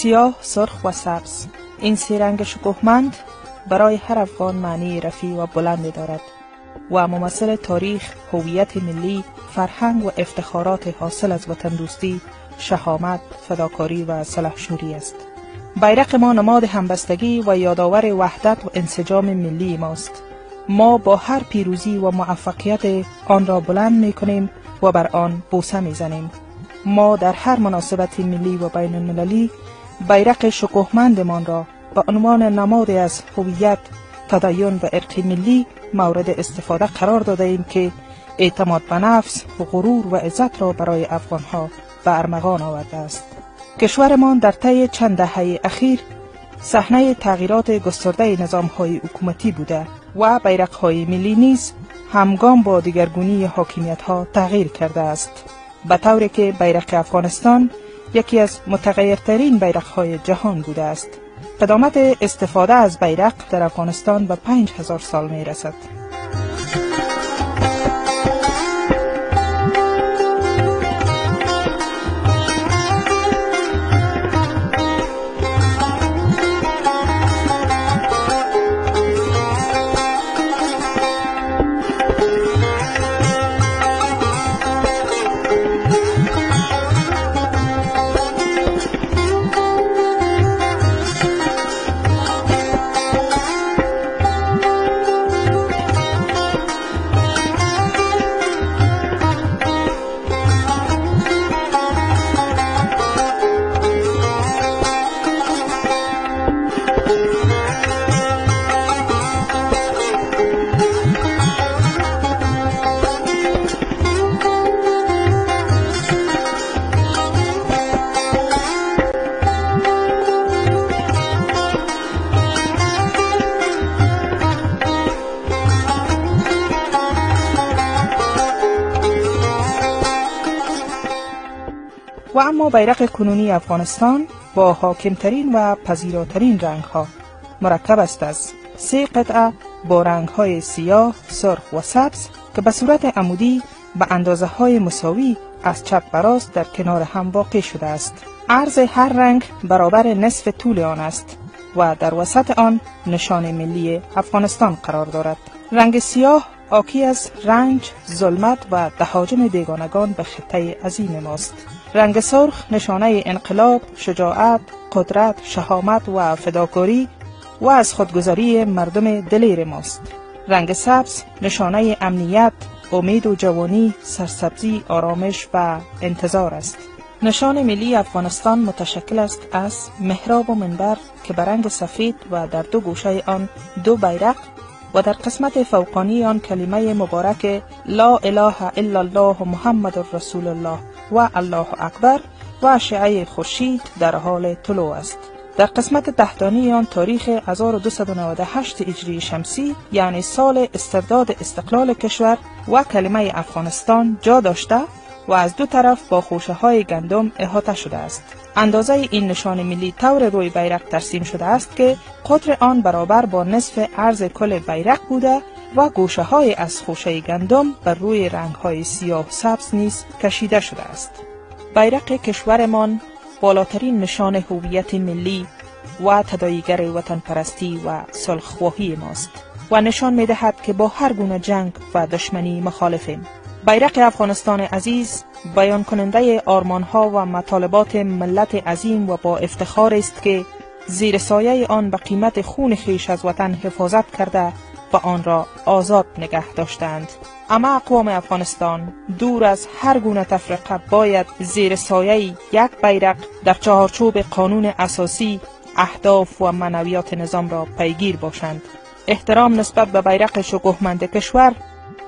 سیاه، سرخ و سبز، این سه رنگ شکوهمند برای هر افغان معنی رفیع و بلند دارد و ممثل تاریخ، هویت ملی، فرهنگ و افتخارات حاصل از وطن دوستی، شهامت، فداکاری و سلحشوری است. بیرق ما نماد همبستگی و یادآور وحدت و انسجام ملی ماست. ما با هر پیروزی و موفقیت آن را بلند می کنیم و بر آن بوسه می زنیم. ما در هر مناسبت ملی و بین المللی بیرق شکوهمندمان را به عنوان نمادی از هویت، تدین و ارق ملی مورد استفاده قرار داده ایم که اعتماد به نفس و غرور و عزت را برای افغانها به ارمغان آورده است. کشورمان در طی چند دهه اخیر صحنه تغییرات گسترده نظام‌های حکومتی بوده و بیرق‌های ملی نیز همگام با دیگرگونی حاکمیت‌ها تغییر کرده است، به طوری که بیرق افغانستان یکی از متغیرترین بیرق‌های جهان بوده است. قدامت استفاده از بیرق در افغانستان به 5000 سال می رسد. و اما بیرق کنونی افغانستان با حاکمترین و پذیراترین رنگ‌ها مرکب است از 3 قطعه با رنگ‌های سیاه، سرخ و سبز که به صورت عمودی به اندازه‌های مساوی از چپ به راست در کنار هم واقع شده است. عرض هر رنگ برابر نصف طول آن است و در وسط آن نشان ملی افغانستان قرار دارد. رنگ سیاه حاکی از رنج، ظلمت و تهاجم بیگانگان به خطه عظیم ماست. رنگ سرخ نشانه انقلاب، شجاعت، قدرت، شهامت و فداکاری و از خودگذاری مردم دلیر ماست. رنگ سبز نشانه امنیت، امید و جوانی، سرسبزی، آرامش و انتظار است. نشان ملی افغانستان متشکل است از محراب و منبر که به رنگ سفید و در دو گوشه آن 2 بیرق و در قسمت فوقانی آن کلمه مبارک لا اله الا الله محمد رسول الله و الله اکبر و اشعه خورشید در حال طلوع است. در قسمت تحتانی آن تاریخ 1298 هجری شمسی یعنی سال استرداد استقلال کشور و کلمه افغانستان جا داشته و از دو طرف با خوشه های گندم احاطه شده است. اندازه این نشان ملی طور روی بیرق ترسیم شده است که قطر آن برابر با نصف عرض کل بیرق بوده و گوشه های از خوشه گندم بر روی رنگ های سیاه و سبز نیز کشیده شده است. بیرق کشورمان بالاترین نشان هویت ملی و تداعیگر وطن پرستی و صلح‌خواهی ماست و نشان می دهد که با هر گونه جنگ و دشمنی مخالفیم. بیرق افغانستان عزیز بیان کننده آرمان‌ها و مطالبات ملت عظیم و با افتخار است که زیر سایه آن به قیمت خون خویش از وطن حفاظت کرده و آن را آزاد نگه داشتند. اما اقوام افغانستان دور از هر گونه تفرقه باید زیر سایه یک بیرق در چهارچوب قانون اساسی اهداف و منویات نظام را پیگیر باشند. احترام نسبت به بیرق شکوهمند کشور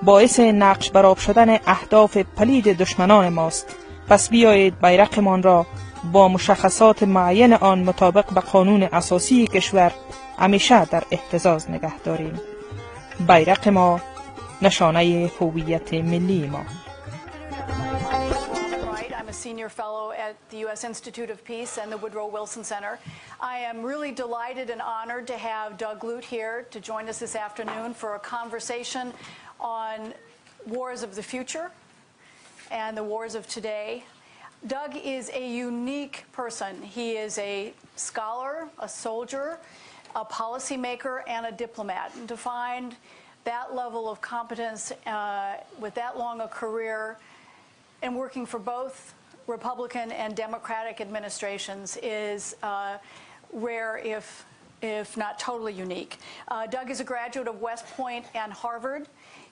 باعث نقش برآب شدن اهداف پلید دشمنان ماست. پس بیایید بیرقمان را با مشخصات معین آن مطابق به قانون اساسی کشور همیشه در اهتزاز نگه داریم. بیرق ما نشانه هویت ملی ما. I'm a senior fellow at the U.S. Institute of Peace and the Woodrow Wilson Center. I am really delighted and honored to have Doug Lute here to join us this afternoon for a conversation on wars of the future and the wars of today. Doug is a unique person. He is a scholar, a soldier, a policymaker, and a diplomat. And to find that level of competence with that long a career and working for both Republican and Democratic administrations is rare, if not totally unique. Doug is a graduate of West Point and Harvard.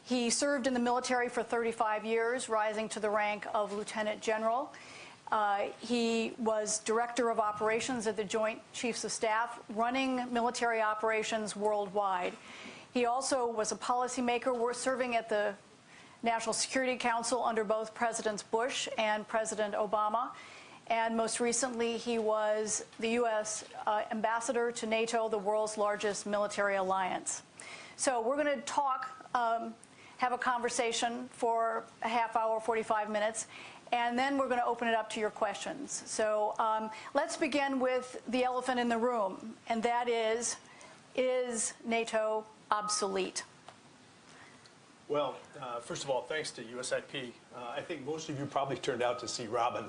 He served in the military for 35 years, rising to the rank of Lieutenant General. He was Director of Operations at the Joint Chiefs of Staff, running military operations worldwide. He also was a policymaker, serving at the National Security Council under both Presidents Bush and President Obama. And most recently, he was the U.S. ambassador to NATO, the world's largest military alliance. So we're going to talk, have a conversation for a half hour, 45 minutes, and then we're going to open it up to your questions. So let's begin with the elephant in the room, and that is NATO obsolete? Well, first of all, thanks to USIP. I think most of you probably turned out to see Robin,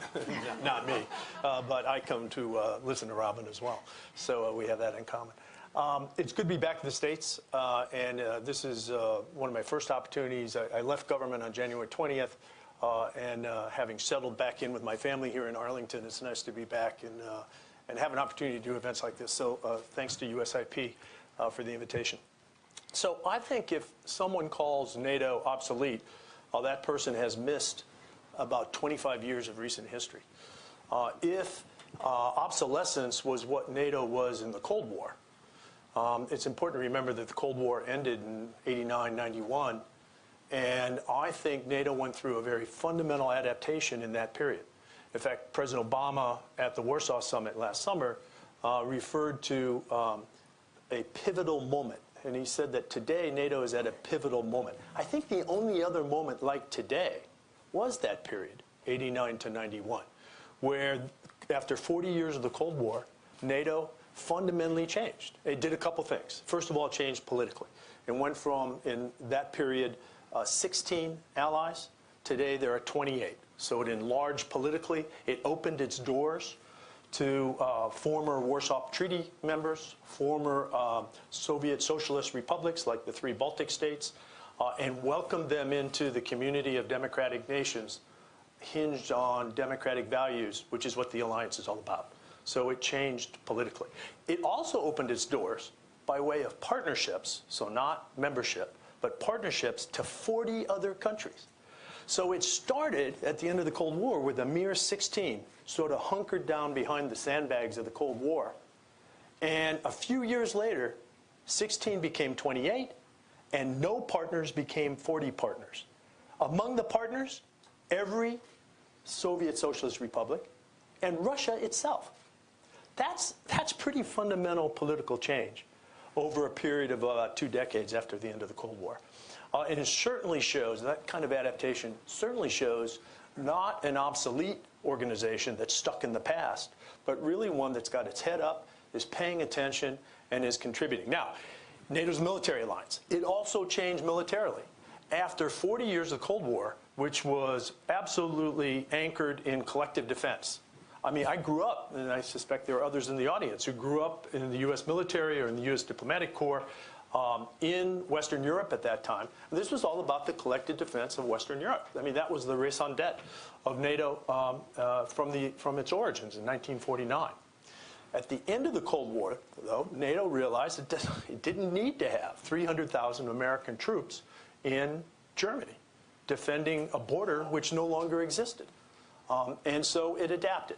not me, but I come to listen to Robin as well. So we have that in common. It's good to be back in the States, and this is one of my first opportunities. I left government on January 20th, and having settled back in with my family here in Arlington, it's nice to be back and have an opportunity to do events like this. So thanks to USIP for the invitation. So I think if someone calls NATO obsolete, that person has missed about 25 years of recent history. If obsolescence was what NATO was in the Cold War, it's important to remember that the Cold War ended in '89, '91, and I think NATO went through a very fundamental adaptation in that period. In fact, President Obama at the Warsaw Summit last summer referred to a pivotal moment. And he said that today NATO is at a pivotal moment. I think the only other moment like today was that period, '89 to '91, where after 40 years of the Cold War, NATO fundamentally changed. It did a couple things. First of all, it changed politically. It went from, in that period, 16 allies. Today there are 28. So it enlarged politically. It opened its doors to former Warsaw Treaty members, former Soviet socialist republics like the 3 Baltic states, and welcomed them into the community of democratic nations hinged on democratic values, which is what the alliance is all about. So it changed politically. It also opened its doors by way of partnerships, so not membership, but partnerships to 40 other countries. So it started at the end of the Cold War with a mere 16 sort of hunkered down behind the sandbags of the Cold War. And a few years later, 16 became 28, and no partners became 40 partners. Among the partners, every Soviet Socialist Republic and Russia itself. That's pretty fundamental political change over a period of about 2 decades after the end of the Cold War. And it certainly shows, that kind of adaptation certainly shows not an obsolete organization that's stuck in the past, but really one that's got its head up, is paying attention, and is contributing. Now, NATO's military alliance, it also changed militarily. After 40 years of the Cold War, which was absolutely anchored in collective defense. I mean, I grew up, and I suspect there are others in the audience who grew up in the U.S. military or in the U.S. diplomatic corps in Western Europe at that time. And this was all about the collective defense of Western Europe. I mean, that was the raison d'etre of NATO from its origins in 1949. At the end of the Cold War, though, NATO realized it didn't need to have 300,000 American troops in Germany defending a border which no longer existed. And so it adapted.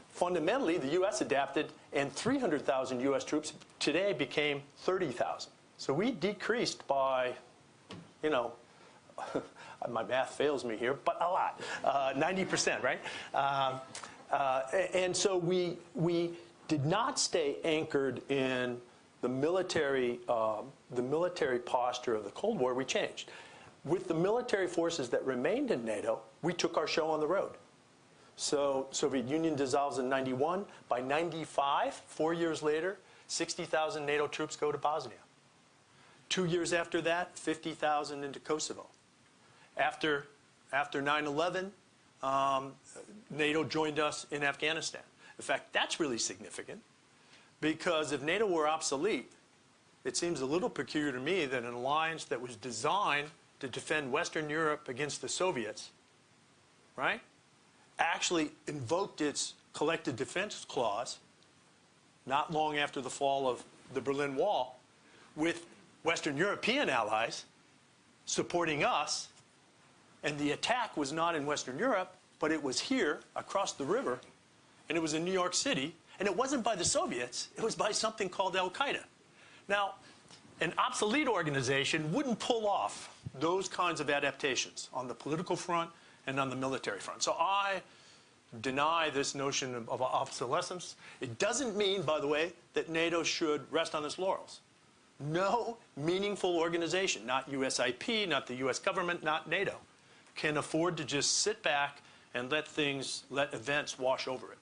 Fundamentally, the U.S. adapted, and 300,000 U.S. troops today became 30,000. So we decreased by, you know, my math fails me here, but a lot, 90%, right? And so we did not stay anchored in the military posture of the Cold War. We changed. With the military forces that remained in NATO, we took our show on the road. So Soviet Union dissolves in '91. By '95, 4 years later, 60,000 NATO troops go to Bosnia. 2 years after that, 50,000 into Kosovo. After 9/11, NATO joined us in Afghanistan. In fact, that's really significant because if NATO were obsolete, it seems a little peculiar to me that an alliance that was designed to defend Western Europe against the Soviets, right, actually invoked its collective defense clause not long after the fall of the Berlin Wall, with Western European allies supporting us, and the attack was not in Western Europe, but it was here across the river, and it was in New York City, and it wasn't by the Soviets, it was by something called Al-Qaeda. Now, an obsolete organization wouldn't pull off those kinds of adaptations on the political front and on the military front. So I deny this notion of obsolescence. It doesn't mean, by the way, that NATO should rest on its laurels. No meaningful organization, not USIP, not the US government, not NATO, can afford to just sit back and let events wash over it.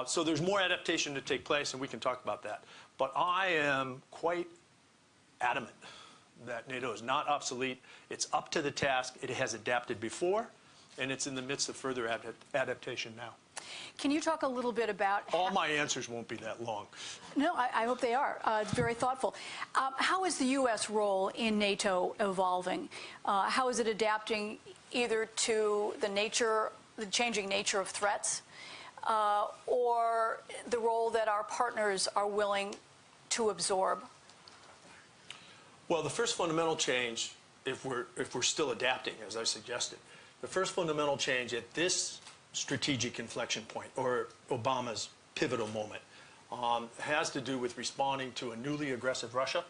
So there's more adaptation to take place, and we can talk about that. But I am quite adamant that NATO is not obsolete. It's up to the task. It has adapted before, and it's in the midst of further adaptation now. Can you talk a little bit about... All my answers won't be that long. No, I hope they are. It's very thoughtful. How is the U.S. role in NATO evolving? How is it adapting either to the changing nature of threats, or the role that our partners are willing to absorb? Well, the first fundamental change, if we're still adapting, as I suggested, the first fundamental change at this strategic inflection point, or Obama's pivotal moment, has to do with responding to a newly aggressive Russia,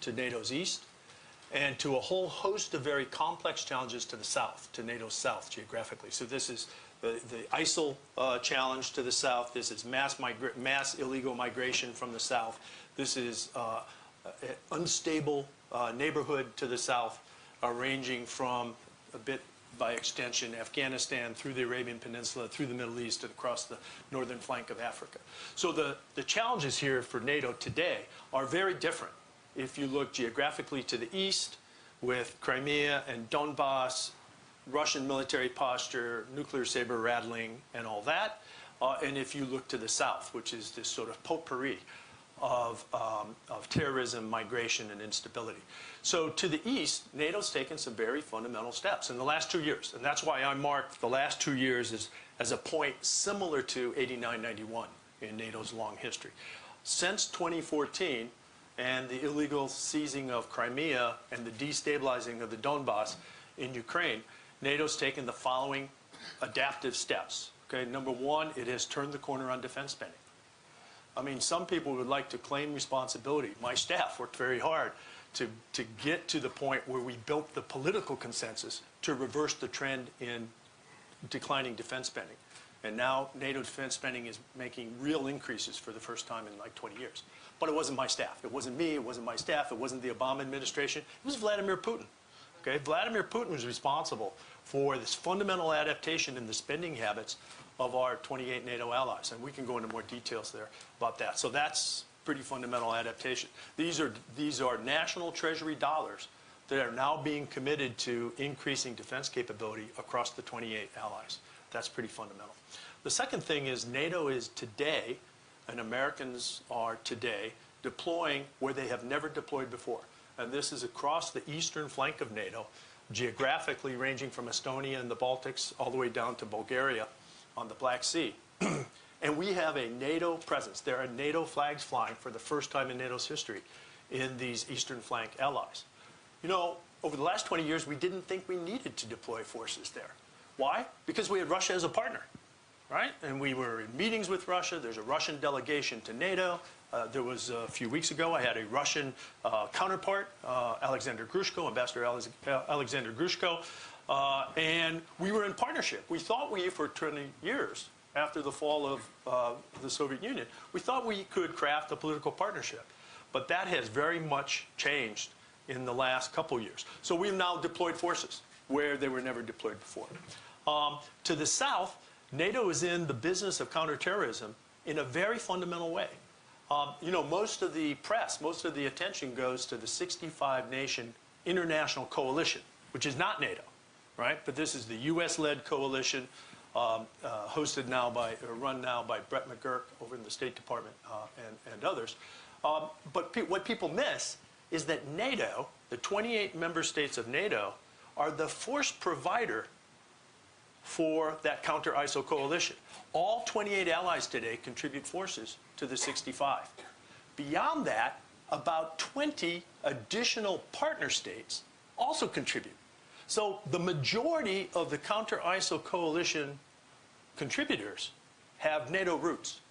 to NATO's east, and to a whole host of very complex challenges to the south, to NATO's south geographically. So this is the ISIL challenge to the south. This is mass illegal migration from the south. This is unstable neighborhood to the south, ranging from a bit by extension Afghanistan through the Arabian Peninsula, through the Middle East, and across the northern flank of Africa. So the challenges here for NATO today are very different. If you look geographically to the east, with Crimea and Donbass, Russian military posture, nuclear saber rattling, and all that, and if you look to the south, which is this sort of potpourri of terrorism, migration, and instability. So to the east, NATO's taken some very fundamental steps in the last 2 years, and that's why I marked the last 2 years as a point similar to 89-91 in NATO's long history. Since 2014, and the illegal seizing of Crimea and the destabilizing of the Donbass in Ukraine, NATO's taken the following adaptive steps. Okay, number one, it has turned the corner on defense spending. I mean, some people would like to claim responsibility. My staff worked very hard to get to the point where we built the political consensus to reverse the trend in declining defense spending. And now NATO defense spending is making real increases for the first time in like 20 years. But it wasn't my staff. It wasn't me. It wasn't my staff. It wasn't the Obama administration. It was Vladimir Putin. Okay? Vladimir Putin was responsible for this fundamental adaptation in the spending habits of our 28 NATO allies. And we can go into more details there about that. So that's pretty fundamental adaptation. These are national treasury dollars that are now being committed to increasing defense capability across the 28 allies. That's pretty fundamental. The second thing is NATO is today, and Americans are today, deploying where they have never deployed before. And this is across the eastern flank of NATO, geographically ranging from Estonia and the Baltics all the way down to Bulgaria on the Black Sea. And we have a NATO presence. There are NATO flags flying for the first time in NATO's history in these eastern flank allies. You know, over the last 20 years, we didn't think we needed to deploy forces there. Why? Because we had Russia as a partner, right? And we were in meetings with Russia. There's a Russian delegation to NATO. There was a few weeks ago, I had a Russian counterpart, Alexander Grushko, Ambassador Alexander Grushko, and we were in partnership. We thought for 20 years after the fall of the Soviet Union, we thought we could craft a political partnership. But that has very much changed in the last couple years. So we've now deployed forces where they were never deployed before. To the south, NATO is in the business of counterterrorism in a very fundamental way. You know, most of the press, most of the attention goes to the 65-nation international coalition, which is not NATO, right? But this is the US-led coalition hosted now by, or run now by Brett McGurk over in the State Department and others. But what people miss is that NATO, the 28 member states of NATO, are the force provider for that counter-ISIL coalition. All 28 allies today contribute forces to the 65. Beyond that, about 20 additional partner states also contribute. So the majority of the counter-ISIL coalition contributors have NATO roots.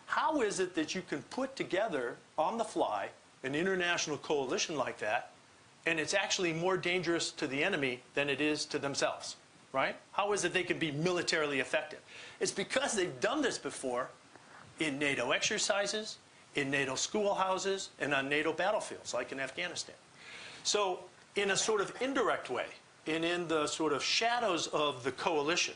How is it that you can put together on the fly an international coalition like that, and it's actually more dangerous to the enemy than it is to themselves, right? How is it they can be militarily effective? It's because they've done this before in NATO exercises, in NATO schoolhouses, and on NATO battlefields, like in Afghanistan. So in a sort of indirect way, and in the sort of shadows of the coalition,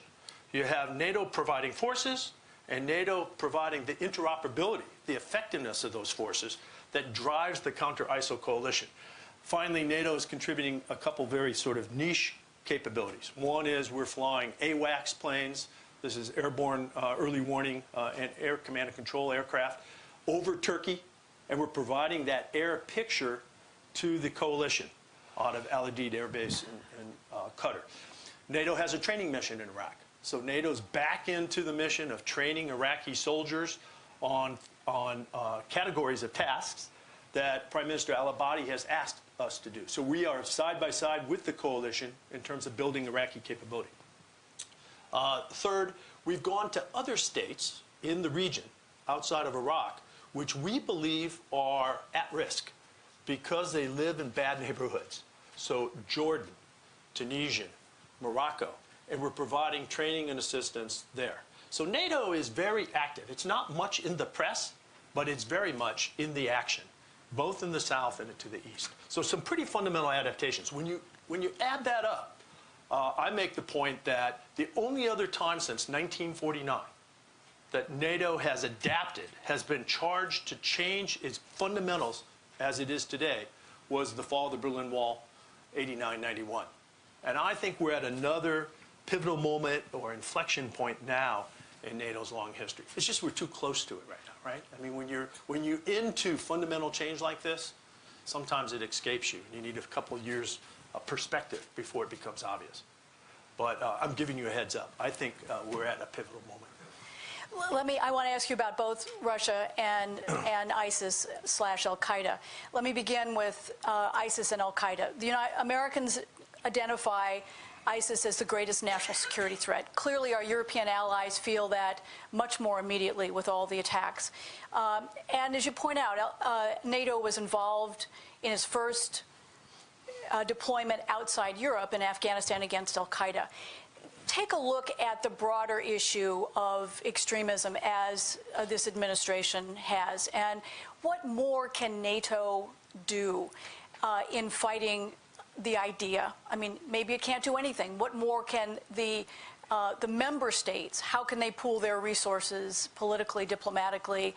you have NATO providing forces and NATO providing the interoperability, the effectiveness of those forces that drives the counter-ISIL coalition. Finally, NATO is contributing a couple very sort of niche capabilities. One is we're flying AWACS planes. This is airborne early warning and air command and control aircraft over Turkey, and we're providing that air picture to the coalition out of Al Udeid Air Base in Qatar. NATO has a training mission in Iraq. So NATO's back into the mission of training Iraqi soldiers on categories of tasks that Prime Minister al-Abadi has asked us to do. So we are side by side with the coalition in terms of building Iraqi capability. Third, we've gone to other states in the region outside of Iraq, which we believe are at risk because they live in bad neighborhoods. So Jordan, Tunisia, Morocco, and we're providing training and assistance there. So NATO is very active. It's not much in the press, but it's very much in the action, both in the south and to the east. So some pretty fundamental adaptations. When you add that up, I make the point that the only other time since 1949 that NATO has adapted, has been charged to change its fundamentals as it is today, was the fall of the Berlin Wall, 89-91. And I think we're at another pivotal moment or inflection point now in NATO's long history. It's just we're too close to it right now, right? I mean, when you're into fundamental change like this, sometimes it escapes you. You need a couple years of perspective before it becomes obvious. But I'm giving you a heads up. I think we're at a pivotal moment. I want to ask you about both Russia and ISIS/Al-Qaeda. Let me begin with ISIS and Al-Qaeda. Americans identify ISIS as the greatest national security threat. Clearly, our European allies feel that much more immediately with all the attacks. And as you point out, NATO was involved in its first deployment outside Europe in Afghanistan against Al-Qaeda. Take a look at the broader issue of extremism as this administration has, and what more can NATO do in fighting the idea? I mean, maybe it can't do anything. What more can the member states, how can they pool their resources politically, diplomatically,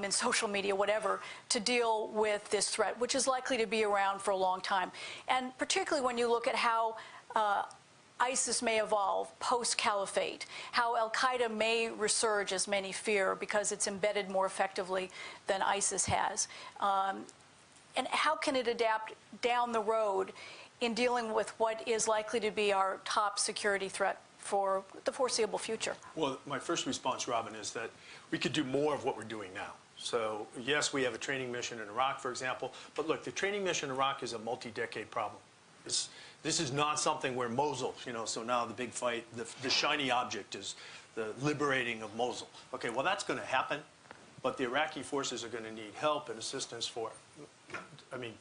in social media, whatever, to deal with this threat, which is likely to be around for a long time? And particularly when you look at how ISIS may evolve post-caliphate, how Al-Qaeda may resurge, as many fear, because it's embedded more effectively than ISIS has. And how can it adapt down the road in dealing with what is likely to be our top security threat for the foreseeable future? Well, my first response, Robin, is that we could do more of what we're doing now. So, yes, we have a training mission in Iraq, for example, but look, the training mission in Iraq is a multi-decade problem. This is not something where Mosul, so now the big fight, the shiny object is the liberating of Mosul. Okay, well, that's going to happen, but the Iraqi forces are going to need help and assistance for,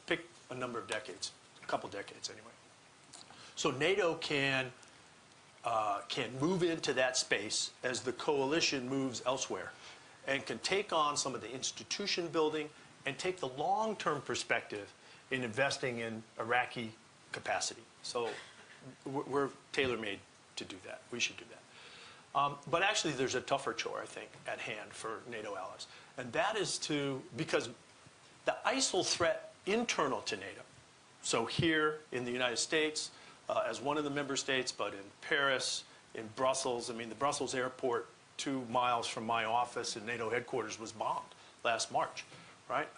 pick a number of decades, a couple decades anyway. So NATO can move into that space as the coalition moves elsewhere and can take on some of the institution building and take the long-term perspective in investing in Iraqi capacity. So we're tailor-made to do that. We should do that. But actually, there's a tougher chore, I think, at hand for NATO allies. And that is because the ISIL threat internal to NATO, so here in the United States, as one of the member states, but in Paris, in Brussels. I mean, the Brussels airport 2 miles from my office in NATO headquarters was bombed last March, right?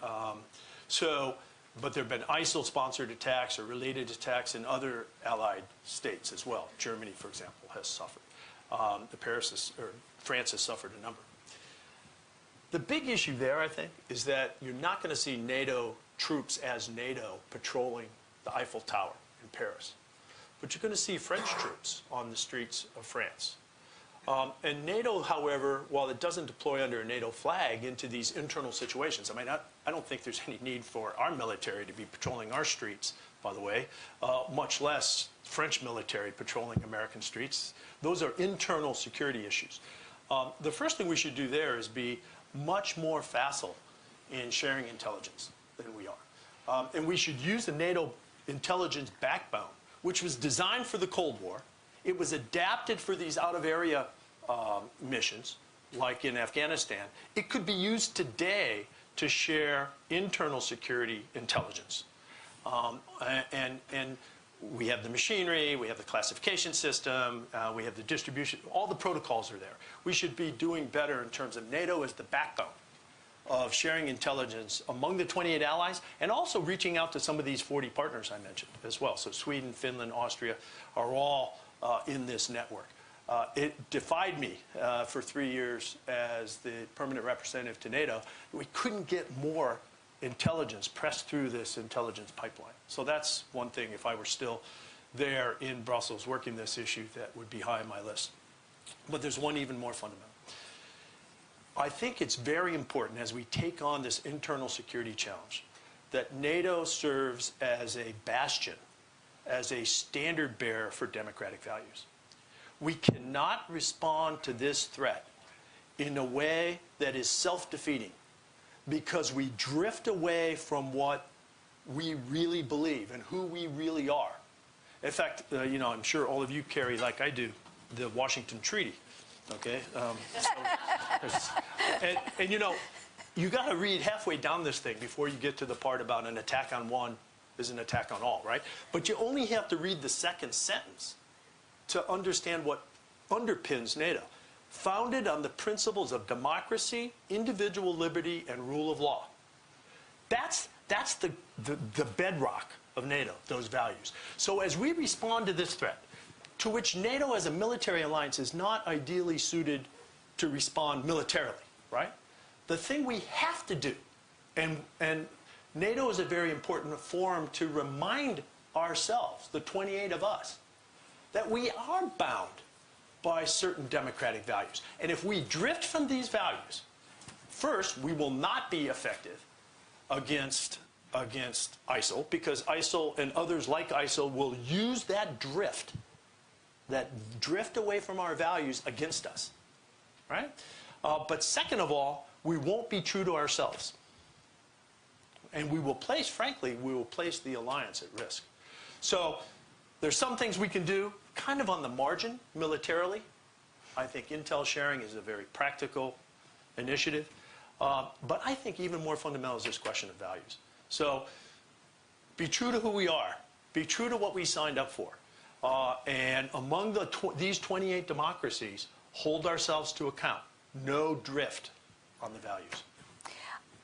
But there have been ISIL-sponsored attacks or related attacks in other allied states as well. Germany, for example, has suffered. France has suffered a number. The big issue there, I think, is that you're not going to see NATO troops as NATO patrolling the Eiffel Tower in Paris. But you're going to see French troops on the streets of France. And NATO, however, while it doesn't deploy under a NATO flag into these internal situations, I mean, I don't think there's any need for our military to be patrolling our streets, by the way, much less French military patrolling American streets. Those are internal security issues. The first thing we should do there is be much more facile in sharing intelligence than we are. And we should use the NATO intelligence backbone, which was designed for the Cold War. It was adapted for these out-of-area missions, like in Afghanistan. It could be used today to share internal security intelligence. And we have the machinery, we have the classification system, we have the distribution, all the protocols are there. We should be doing better in terms of NATO as the backbone of sharing intelligence among the 28 allies and also reaching out to some of these 40 partners I mentioned as well. So Sweden, Finland, Austria are all in this network. It defied me for 3 years as the permanent representative to NATO. We couldn't get more intelligence pressed through this intelligence pipeline. So that's one thing, if I were still there in Brussels working this issue, that would be high on my list. But there's one even more fundamental. I think it's very important as we take on this internal security challenge that NATO serves as a bastion, as a standard bearer for democratic values. We cannot respond to this threat in a way that is self-defeating because we drift away from what we really believe and who we really are. In fact, you know, I'm sure all of you carry, like I do, the Washington Treaty. Okay, and you know, you got to read halfway down this thing before you get to the part about an attack on one is an attack on all, right? But you only have to read the second sentence to understand what underpins NATO. Founded on the principles of democracy, individual liberty, and rule of law. That's the bedrock of NATO, those values. So as we respond to this threat, to which NATO as a military alliance is not ideally suited to respond militarily, right? The thing we have to do, and NATO is a very important forum to remind ourselves, the 28 of us, that we are bound by certain democratic values. And if we drift from these values, first, we will not be effective against ISIL, because ISIL and others like ISIL will use that drift away from our values against us, right? But second of all, we won't be true to ourselves. And we will place, frankly, we will place the alliance at risk. So there's some things we can do kind of on the margin militarily. I think intel sharing is a very practical initiative. But I think even more fundamental is this question of values. So be true to who we are. Be true to what we signed up for. And among these 28 democracies, hold ourselves to account. No drift on the values.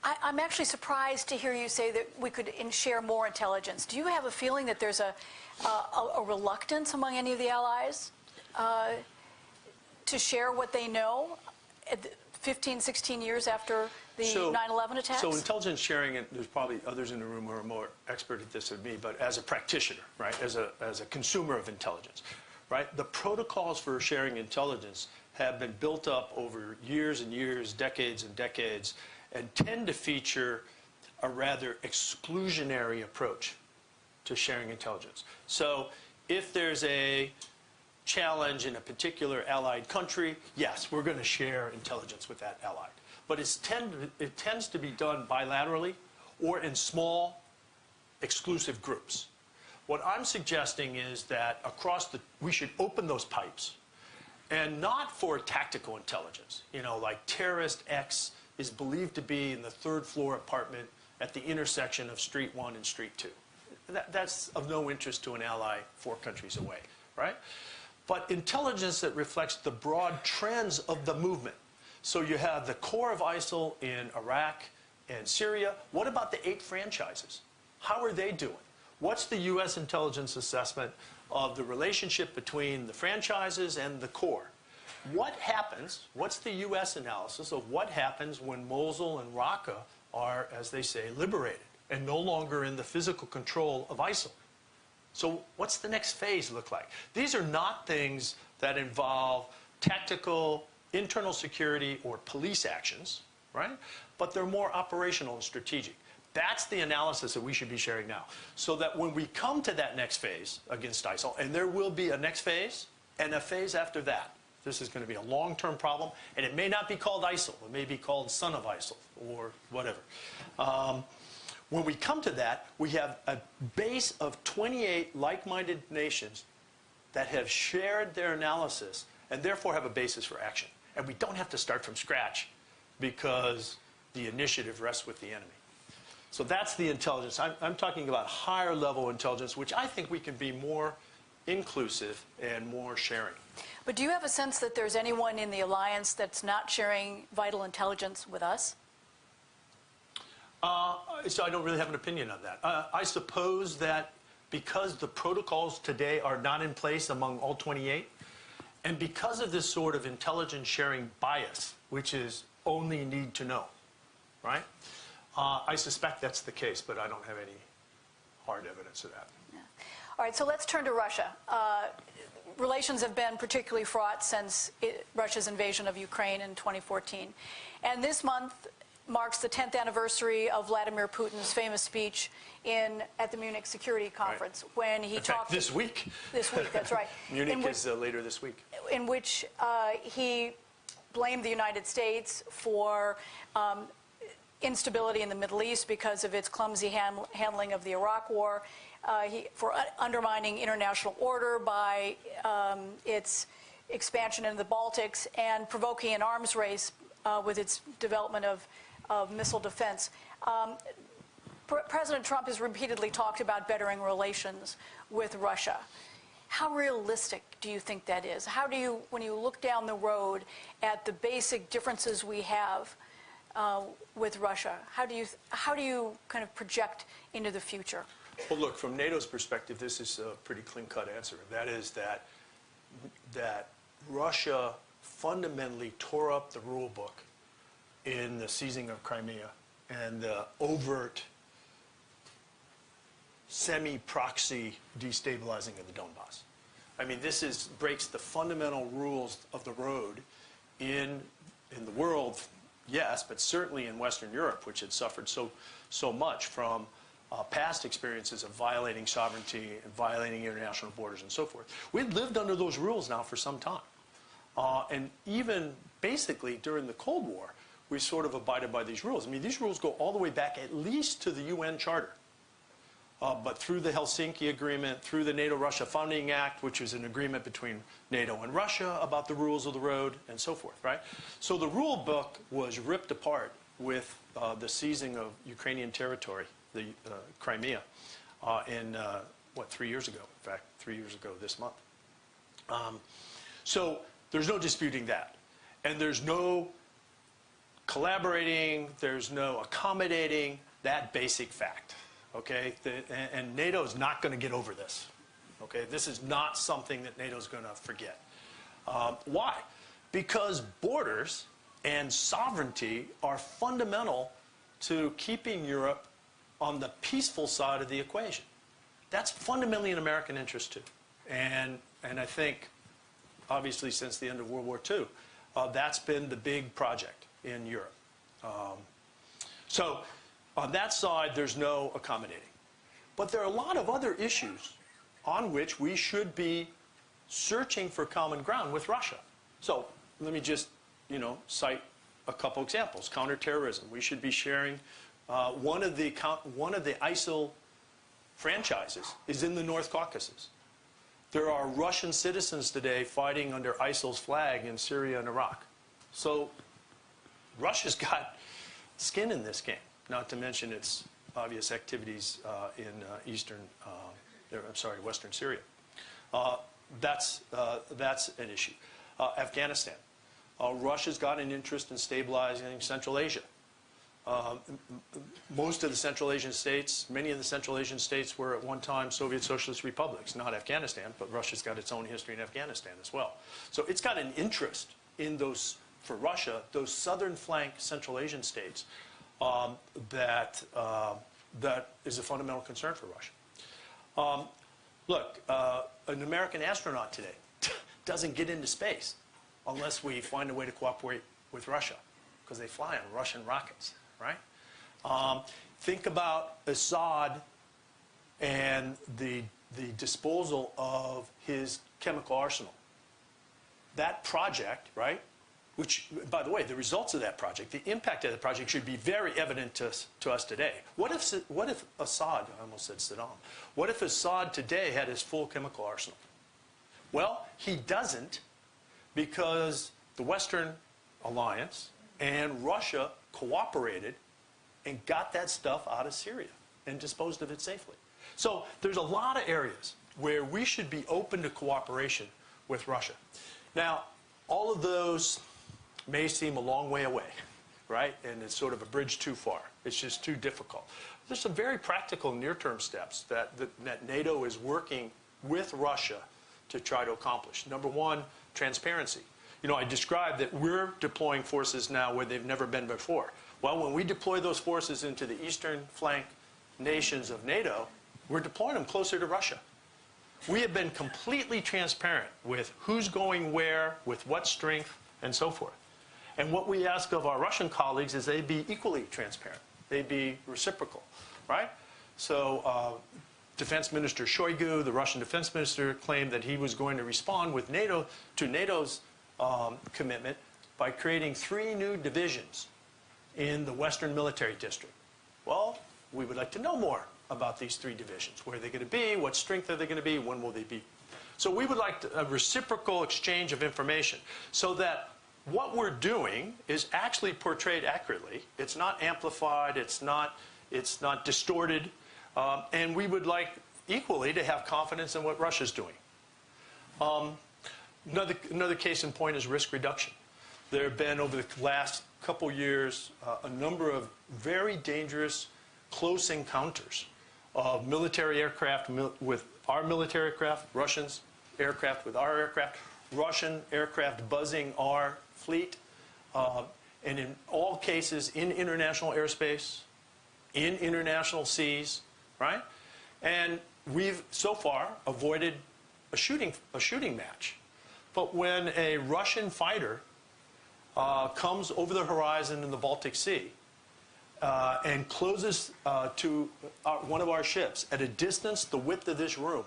I'm actually surprised to hear you say that we could share more intelligence. Do you have a feeling that there's a reluctance among any of the allies to share what they know 15, 16 years after the 9/11 attacks? So intelligence sharing, and there's probably others in the room who are more expert at this than me, but as a practitioner, right, as a consumer of intelligence, right, the protocols for sharing intelligence have been built up over years and years, decades and decades, and tend to feature a rather exclusionary approach to sharing intelligence. So if there's a challenge in a particular allied country, yes, we're going to share intelligence with that ally. But it tends to be done bilaterally or in small, exclusive groups. What I'm suggesting is that we should open those pipes, and not for tactical intelligence. You know, like terrorist X is believed to be in the 3rd floor apartment at the intersection of Street 1 and Street 2. That's of no interest to an ally 4 countries away, right? but intelligence that reflects the broad trends of the movement. So you have the core of ISIL in Iraq and Syria. What about the 8 franchises? How are they doing? What's the U.S. intelligence assessment of the relationship between the franchises and the core? What happens, what's the U.S. analysis of what happens when Mosul and Raqqa are, as they say, liberated and no longer in the physical control of ISIL? So what's the next phase look like? These are not things that involve tactical, internal security, or police actions, right? But they're more operational and strategic. That's the analysis that we should be sharing now. So that when we come to that next phase against ISIL, and there will be a next phase and a phase after that, this is going to be a long-term problem, and it may not be called ISIL. It may be called son of ISIL or whatever. When we come to that, we have a base of 28 like-minded nations that have shared their analysis and therefore have a basis for action. And we don't have to start from scratch because the initiative rests with the enemy. So that's the intelligence. I'm talking about higher level intelligence, which I think we can be more inclusive and more sharing. But do you have a sense that there's anyone in the alliance that's not sharing vital intelligence with us? So I don't really have an opinion on that. I suppose that because the protocols today are not in place among all 28, and because of this sort of intelligence sharing bias, which is only need to know, right? I suspect that's the case, but I don't have any hard evidence of that. Yeah. All right, so let's turn to Russia. Relations have been particularly fraught since Russia's invasion of Ukraine in 2014. And this month marks the 10th anniversary of Vladimir Putin's famous speech at the Munich Security Conference, right, when he talked... This week. This week, that's right. Munich is later this week. In which he blamed the United States for instability in the Middle East because of its clumsy handling of the Iraq War, for undermining international order by its expansion into the Baltics and provoking an arms race with its development of missile defense. President Trump has repeatedly talked about bettering relations with Russia. How realistic do you think that is? How do you, when you look down the road at the basic differences we have with Russia, how do you kind of project into the future? Well, look, from NATO's perspective, this is a pretty clean-cut answer. That is that Russia fundamentally tore up the rule book in the seizing of Crimea and the overt semi-proxy destabilizing of the Donbass. I mean, this breaks the fundamental rules of the road in the world, yes, but certainly in Western Europe, which had suffered so much from past experiences of violating sovereignty and violating international borders and so forth. We've lived under those rules now for some time. And even basically during the Cold War, we sort of abided by these rules. I mean, these rules go all the way back at least to the UN Charter. But through the Helsinki Agreement, through the NATO-Russia Founding Act, which was an agreement between NATO and Russia about the rules of the road and so forth, right? So the rule book was ripped apart with the seizing of Ukrainian territory, the Crimea, in, 3 years ago? In fact, 3 years ago this month. So there's no disputing that. And there's no collaborating, there's no accommodating that basic fact, okay? And NATO is not going to get over this, okay? This is not something that NATO is going to forget. Why? Because borders and sovereignty are fundamental to keeping Europe on the peaceful side of the equation. That's fundamentally an American interest too. And I think, obviously, since the end of World War II, that's been the big project in Europe. So on that side, there's no accommodating. But there are a lot of other issues on which we should be searching for common ground with Russia. So let me just, cite a couple examples. Counterterrorism. We should be sharing. One of the ISIL franchises is in the North Caucasus. There are Russian citizens today fighting under ISIL's flag in Syria and Iraq. So Russia's got skin in this game, not to mention its obvious activities in Western Syria. that's an issue. Afghanistan. Russia's got an interest in stabilizing Central Asia. Most of the Central Asian states, many of the Central Asian states were at one time Soviet Socialist republics, not Afghanistan, but Russia's got its own history in Afghanistan as well. So it's got an interest in those, for Russia, those southern flank Central Asian states that is a fundamental concern for Russia. Look, an American astronaut today doesn't get into space unless we find a way to cooperate with Russia, because they fly on Russian rockets, right? Think about Assad and the disposal of his chemical arsenal. That project, right, which, by the way, the results of that project, the impact of that project should be very evident to us today. What if Assad, I almost said Saddam, what if Assad today had his full chemical arsenal? Well, he doesn't, because the Western Alliance and Russia cooperated and got that stuff out of Syria and disposed of it safely. So there's a lot of areas where we should be open to cooperation with Russia. Now, all of those may seem a long way away, right? And it's sort of a bridge too far. It's just too difficult. There's some very practical near-term steps that NATO is working with Russia to try to accomplish. Number one, transparency. You know, I described that we're deploying forces now where they've never been before. Well, when we deploy those forces into the eastern flank nations of NATO, we're deploying them closer to Russia. We have been completely transparent with who's going where, with what strength, and so forth. And what we ask of our Russian colleagues is they be equally transparent. They be reciprocal, right? So Defense Minister Shoigu, the Russian defense minister, claimed that he was going to respond with NATO's commitment by creating 3 new divisions in the Western Military District. Well, we would like to know more about these 3 divisions. Where are they going to be? What strength are they going to be? When will they be? So we would like a reciprocal exchange of information so that what we're doing is actually portrayed accurately. It's not amplified. It's not distorted. And we would like equally to have confidence in what Russia's doing. Another case in point is risk reduction. There have been, over the last couple years, a number of very dangerous close encounters of military aircraft with our military aircraft, Russians' aircraft with our aircraft, Russian aircraft buzzing our fleet, and in all cases in international airspace, in international seas, right? And we've so far avoided a shooting match. But when a Russian fighter comes over the horizon in the Baltic Sea and closes to one of our ships at a distance the width of this room,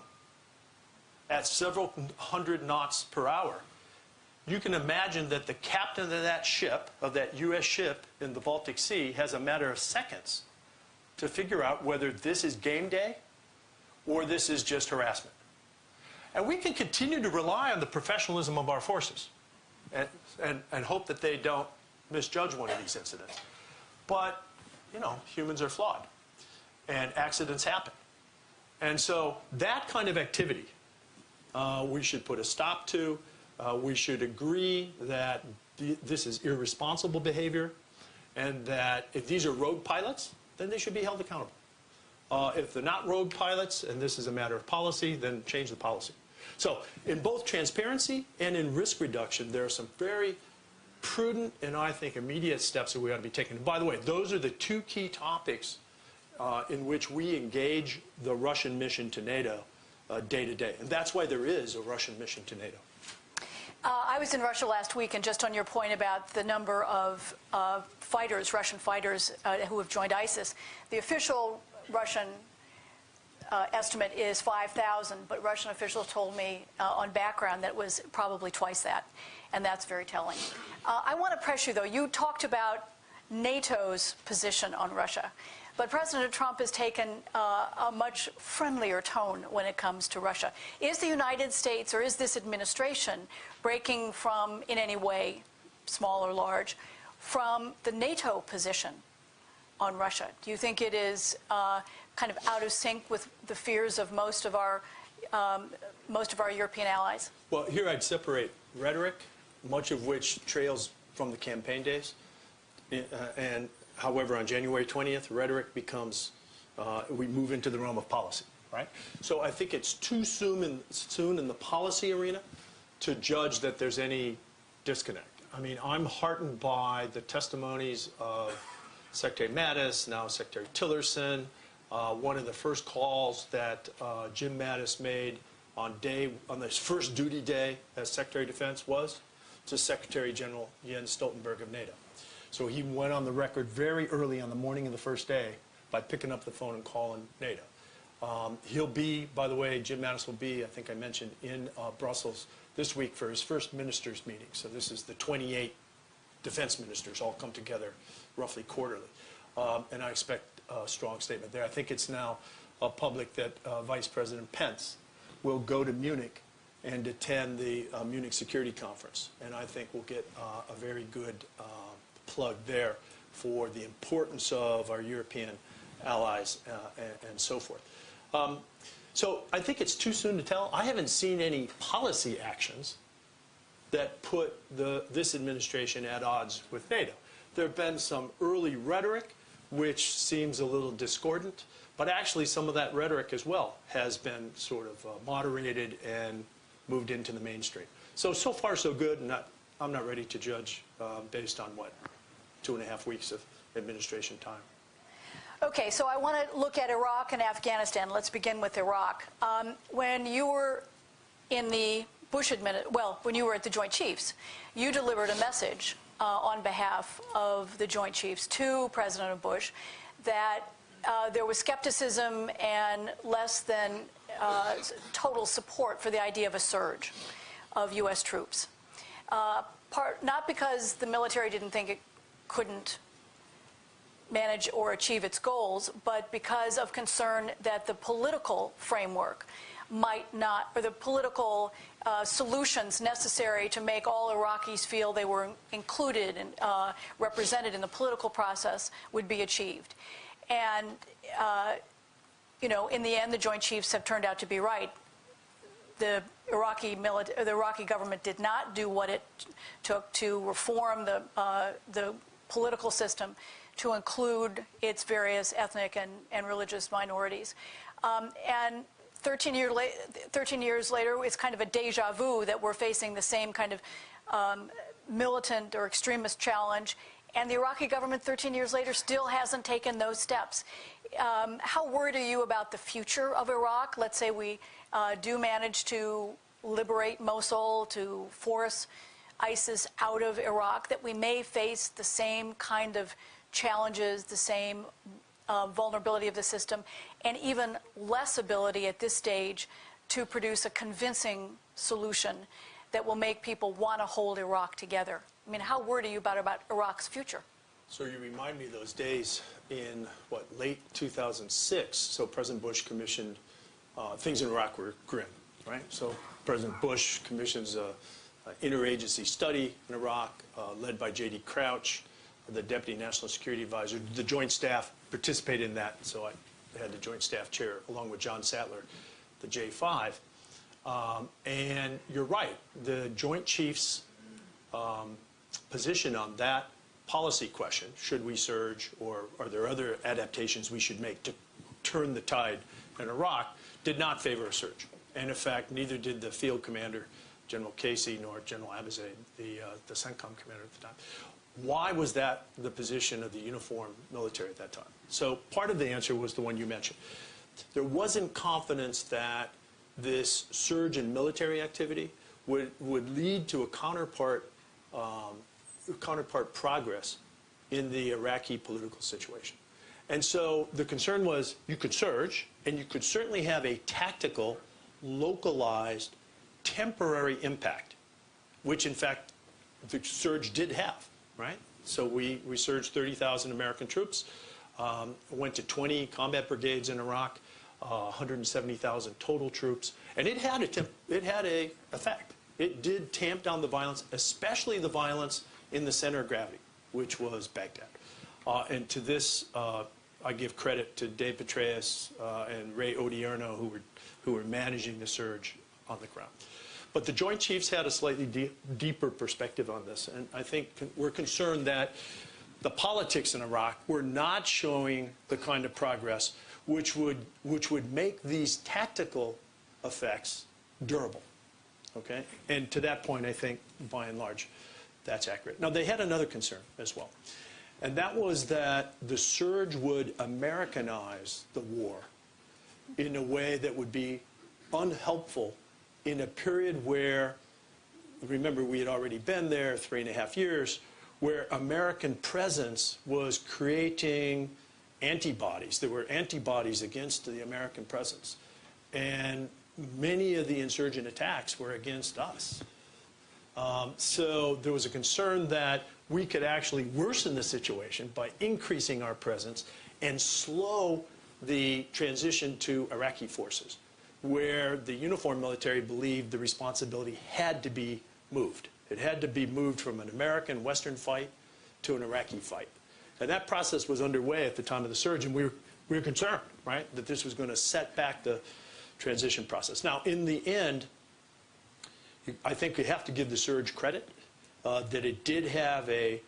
at several hundred knots per hour, you can imagine that the captain of that ship, of that U.S. ship in the Baltic Sea, has a matter of seconds to figure out whether this is game day or this is just harassment. And we can continue to rely on the professionalism of our forces and hope that they don't misjudge one of these incidents. But, you know, humans are flawed, and accidents happen. And so that kind of activity, we should put a stop to. We should agree that this is irresponsible behavior, and that if these are rogue pilots, then they should be held accountable. If they're not rogue pilots, and this is a matter of policy, then change the policy. So in both transparency and in risk reduction, there are some very prudent and, I think, immediate steps that we ought to be taking. And by the way, those are the 2 key topics in which we engage the Russian mission to NATO day to day. And that's why there is a Russian mission to NATO. I was in Russia last week, and just on your point about the number of fighters, Russian fighters who have joined ISIS, the official Russian estimate is 5,000, but Russian officials told me on background that it was probably twice that, and that's very telling. I want to press you, though. You talked about NATO's position on Russia, but President Trump has taken a much friendlier tone when it comes to Russia. Is the United States, or is this administration, breaking from, in any way, small or large, from the NATO position on Russia? Do you think it is kind of out of sync with the fears of most of our most of our European allies? Well, here I'd separate rhetoric, much of which trails from the campaign days. And however, on January 20th, rhetoric becomes, we move into the realm of policy, right? So I think it's too soon in the policy arena to judge that there's any disconnect. I mean, I'm heartened by the testimonies of Secretary Mattis, now Secretary Tillerson. One of the first calls that Jim Mattis made on his first duty day as Secretary of Defense was to Secretary General Jens Stoltenberg of NATO. So he went on the record very early on the morning of the first day by picking up the phone and calling NATO. He'll be, by the way, Jim Mattis will be, I think I mentioned, in Brussels this week for his first ministers meeting. So this is the 28 defense ministers all come together roughly quarterly. And I expect a strong statement there. I think it's now public that Vice President Pence will go to Munich and attend the Munich Security Conference. And I think we'll get a very good plug there for the importance of our European allies and so forth. So I think it's too soon to tell. I haven't seen any policy actions that put this administration at odds with NATO. There have been some early rhetoric which seems a little discordant, but actually some of that rhetoric as well has been sort of moderated and moved into the mainstream. So far so good, and I'm not ready to judge based on, what, 2.5 weeks of administration time. Okay, so I want to look at Iraq and Afghanistan. Let's begin with Iraq. When you were in the Bush administration, well, when you were at the Joint Chiefs, you delivered a message on behalf of the Joint Chiefs to President Bush that there was skepticism and less than total support for the idea of a surge of U.S. troops. Not because the military didn't think it couldn't manage or achieve its goals, but because of concern that the political framework might not, or the political solutions necessary to make all Iraqis feel they were included and represented in the political process would be achieved. And, you know, in the end, the Joint Chiefs have turned out to be right. The Iraqi government did not do what it took to reform the political system to include its various ethnic and religious minorities. And 13 years later, it's kind of a deja vu that we're facing the same kind of militant or extremist challenge, and the Iraqi government 13 years later still hasn't taken those steps. How worried are you about the future of Iraq? Let's say we do manage to liberate Mosul, to force ISIS out of Iraq, that we may face the same kind of challenges, the same vulnerability of the system, and even less ability at this stage to produce a convincing solution that will make people want to hold Iraq together. I mean, how worried are you about Iraq's future? So you remind me of those days in, what, late 2006. So President Bush commissioned, things in Iraq were grim, right? So President Bush commissions an interagency study in Iraq led by J.D. Crouch, the Deputy National Security Advisor. The Joint Staff participated in that, so I had the Joint Staff Chair along with John Sattler, the J5. And you're right, the Joint Chiefs' position on that policy question, should we surge or are there other adaptations we should make to turn the tide in Iraq, did not favor a surge. And in fact, neither did the field commander, General Casey, nor General Abizaid, the CENTCOM commander at the time. Why was that the position of the uniformed military at that time? So part of the answer was the one you mentioned. There wasn't confidence that this surge in military activity would lead to a counterpart progress in the Iraqi political situation. And so the concern was you could surge, and you could certainly have a tactical, localized, temporary impact, which in fact the surge did have. Right? So we surged 30,000 American troops, went to 20 combat brigades in Iraq, 170,000 total troops, and it had a effect. It did tamp down the violence, especially the violence in the center of gravity, which was Baghdad. And to this I give credit to Dave Petraeus and Ray Odierno, who were managing the surge on the ground. But the Joint Chiefs had a slightly deeper perspective on this, and I think we're concerned that the politics in Iraq were not showing the kind of progress which would make these tactical effects durable. Okay? And to that point, I think, by and large, that's accurate. Now, they had another concern as well, and that was that the surge would Americanize the war in a way that would be unhelpful in a period where, remember, we had already been there 3.5 years, where American presence was creating antibodies. There were antibodies against the American presence. And many of the insurgent attacks were against us. So there was a concern that we could actually worsen the situation by increasing our presence and slow the transition to Iraqi forces, where the uniformed military believed the responsibility had to be moved. It had to be moved from an American Western fight to an Iraqi fight. And that process was underway at the time of the surge, and we were concerned, right, that this was going to set back the transition process. Now, in the end, I think we have to give the surge credit that it did have it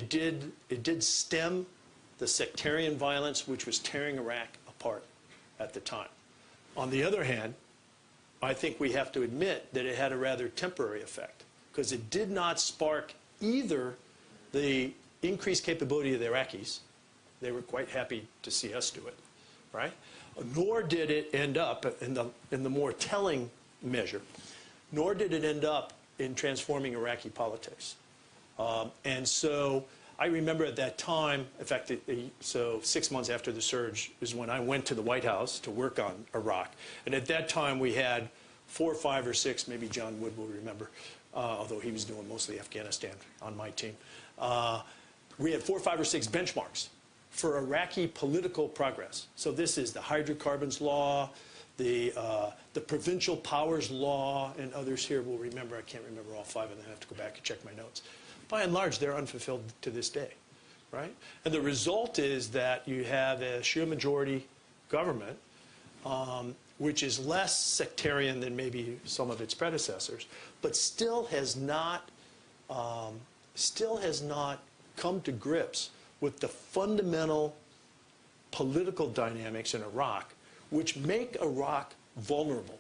did stem the sectarian violence which was tearing Iraq apart at the time. On the other hand, I think we have to admit that it had a rather temporary effect, because it did not spark either the increased capability of the Iraqis. They were quite happy to see us do it, right? Nor did it end up in the more telling measure, nor did it end up in transforming Iraqi politics. And so I remember at that time, in fact, so 6 months after the surge is when I went to the White House to work on Iraq. And at that time we had 4 or 5 or 6, maybe John Wood will remember, although he was doing mostly Afghanistan on my team. We had 4, 5, or 6 benchmarks for Iraqi political progress. So this is the hydrocarbons law, the provincial powers law, and others here will remember. I can't remember all 5 of them. I have to go back and check my notes. By and large, they're unfulfilled to this day, right? And the result is that you have a Shia majority government, which is less sectarian than maybe some of its predecessors, but still has not come to grips with the fundamental political dynamics in Iraq, which make Iraq vulnerable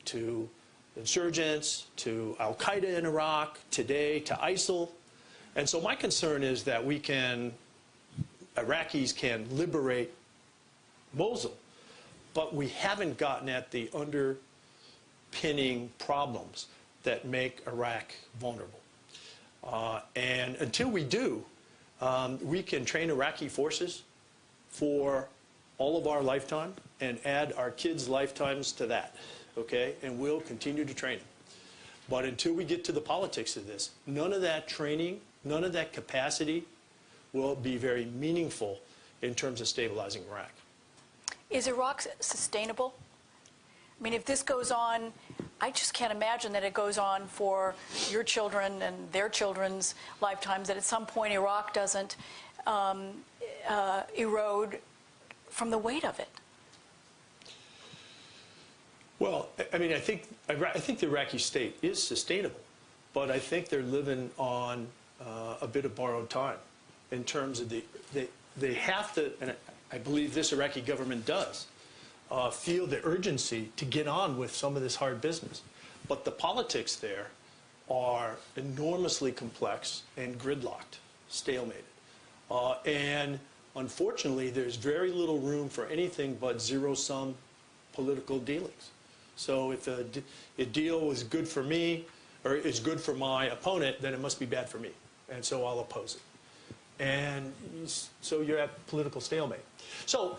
to insurgents, to al-Qaeda in Iraq, today to ISIL. And so my concern is that Iraqis can liberate Mosul, but we haven't gotten at the underpinning problems that make Iraq vulnerable. And until we do, we can train Iraqi forces for all of our lifetime and add our kids' lifetimes to that, okay? And we'll continue to train them. But until we get to the politics of this, none of that training, none of that capacity will be very meaningful in terms of stabilizing Iraq. Is Iraq sustainable? I mean, if this goes on, I just can't imagine that it goes on for your children and their children's lifetimes, that at some point Iraq doesn't erode from the weight of it. Well, I mean, I think the Iraqi state is sustainable, but I think they're living on a bit of borrowed time in terms of they have to, and I believe this Iraqi government does, feel the urgency to get on with some of this hard business. But the politics there are enormously complex and gridlocked, stalemated. And unfortunately, there's very little room for anything but zero-sum political dealings. So if a deal is good for me, or is good for my opponent, then it must be bad for me. And so I'll oppose it. And so you're at political stalemate. So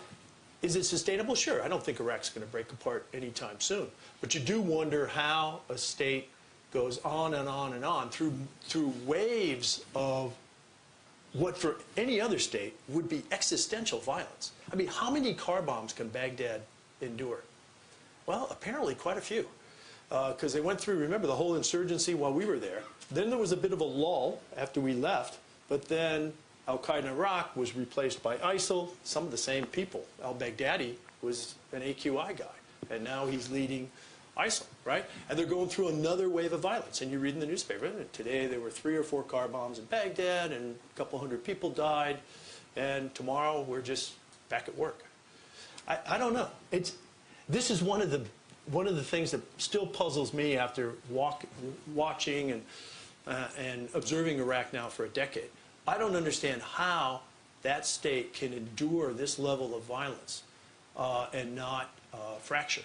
is it sustainable? Sure. I don't think Iraq's going to break apart anytime soon. But you do wonder how a state goes on and on and on through waves of what for any other state would be existential violence. I mean, how many car bombs can Baghdad endure? Well, apparently quite a few. Because they went through, remember, the whole insurgency while we were there. Then there was a bit of a lull after we left. But then Al-Qaeda in Iraq was replaced by ISIL, some of the same people. Al-Baghdadi was an AQI guy, and now he's leading ISIL, right? And they're going through another wave of violence. And you read in the newspaper, today there were 3 or 4 car bombs in Baghdad, and a couple hundred people died, and tomorrow we're just back at work. I don't know. This is one of the things that still puzzles me after watching and observing Iraq now for a decade. I don't understand how that state can endure this level of violence and not fracture.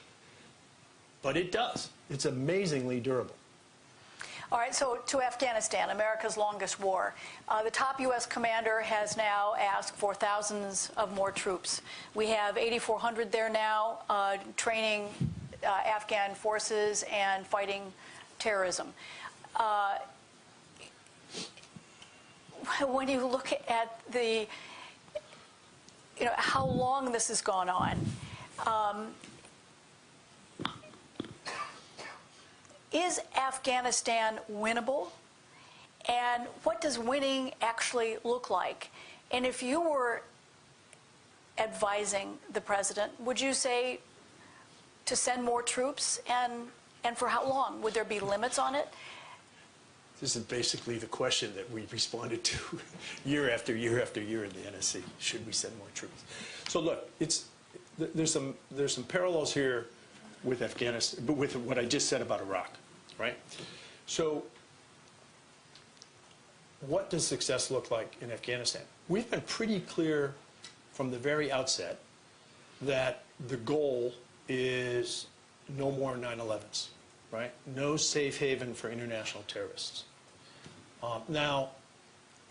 But it does. It's amazingly durable. All right, so to Afghanistan, America's longest war. The top U.S. commander has now asked for thousands of more troops. We have 8,400 there now, training Afghan forces and fighting terrorism. When you look at the, how long this has gone on, is Afghanistan winnable? And what does winning actually look like? And if you were advising the president, would you say to send more troops, and for how long? Would there be limits on it? This is basically the question that we responded to year after year after year in the NSC. Should we send more troops? So look, there's some parallels here with Afghanistan, but with what I just said about Iraq, right? So what does success look like in Afghanistan? We've been pretty clear from the very outset that the goal is no more 9/11s, right? No safe haven for international terrorists. Now,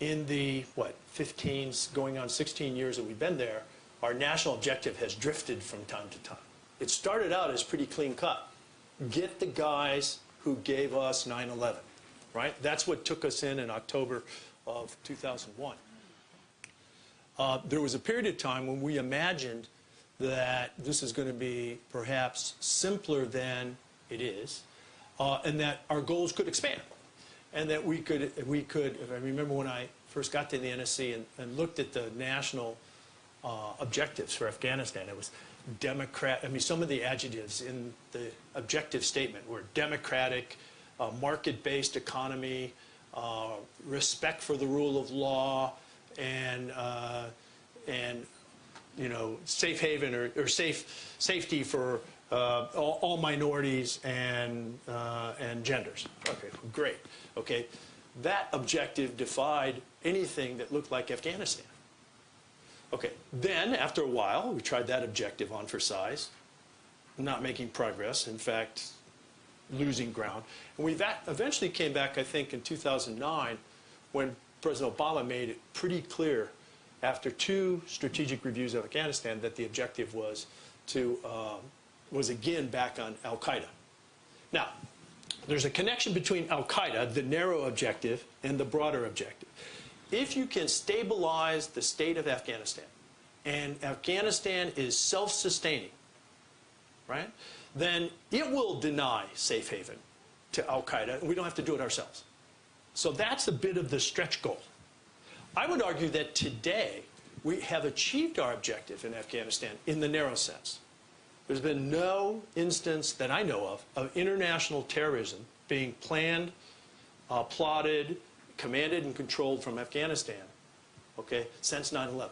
in the, 15, going on 16 years that we've been there, our national objective has drifted from time to time. It started out as pretty clean cut. Get the guys who gave us 9/11, right? That's what took us in October of 2001. There was a period of time when we imagined that this is going to be perhaps simpler than it is, and that our goals could expand. And that we could, if I remember when I first got to the NSC and looked at the national objectives for Afghanistan, it was some of the adjectives in the objective statement were democratic, market-based economy, respect for the rule of law, and safe haven or safety for all minorities and genders. Okay, great. Okay, that objective defied anything that looked like Afghanistan. Okay, then after a while, we tried that objective on for size, not making progress, in fact, losing ground. And we eventually came back, I think, in 2009, when President Obama made it pretty clear, after 2 strategic reviews of Afghanistan, that the objective was to was again back on Al-Qaeda. Now, there's a connection between Al-Qaeda, the narrow objective, and the broader objective. If you can stabilize the state of Afghanistan, and Afghanistan is self-sustaining, right, then it will deny safe haven to Al-Qaeda, and we don't have to do it ourselves. So that's a bit of the stretch goal. I would argue that today we have achieved our objective in Afghanistan in the narrow sense. There's been no instance that I know of international terrorism being planned, plotted, commanded and controlled from Afghanistan, okay, since 9/11.